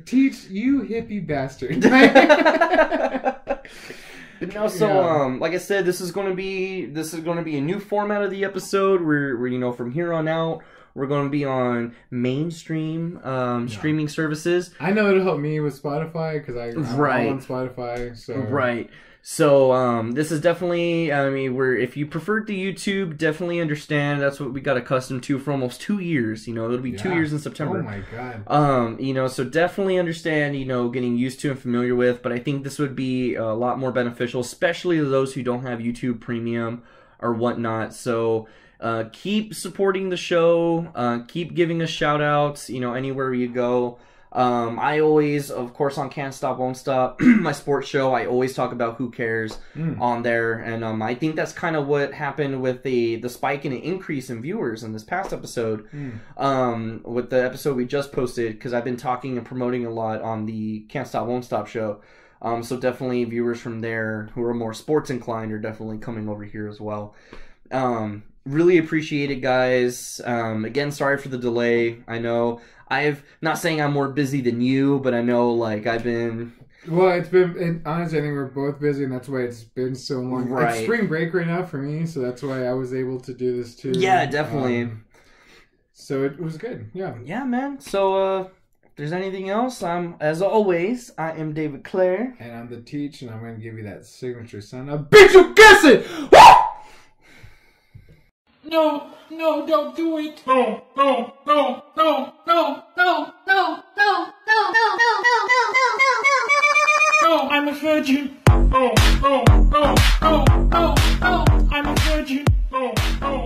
Teach, you hippie bastard. But no, so like I said, this is going to be a new format of the episode. We're you know, from here on out, we're going to be on mainstream streaming services. I know it'll help me with Spotify because I'm all on Spotify. So right. So this is definitely, I mean, if you prefer the YouTube, definitely understand. That's what we got accustomed to for almost 2 years. You know, it'll be 2 years in September. Oh my god. You know, so definitely understand, you know, getting used to and familiar with. But I think this would be a lot more beneficial, especially to those who don't have YouTube Premium or whatnot. So keep supporting the show. Keep giving us shout outs, you know, anywhere you go. I always, of course, on Can't Stop, Won't Stop, my sports show, I always talk about Who Cares on there. And I think that's kind of what happened with the spike and an increase in viewers in this past episode. With the episode we just posted, because I've been talking and promoting a lot on the Can't Stop, Won't Stop show. So definitely viewers from there who are more sports inclined are definitely coming over here as well. Really appreciate it, guys. Again, sorry for the delay. I know not saying I'm more busy than you, but I know, like, I've been... Well, honestly, I think we're both busy, and that's why it's been so long. Right. It's spring break right now for me, so that's why I was able to do this too. Yeah, definitely. So it was good, yeah. Yeah, man. So, if there's anything else, as always, I am David Clare. And I'm the Teach, and I'm going to give you that signature sound. A bitch, you guess it! No, don't do it. No, I'm a virgin. No, I'm a virgin. No.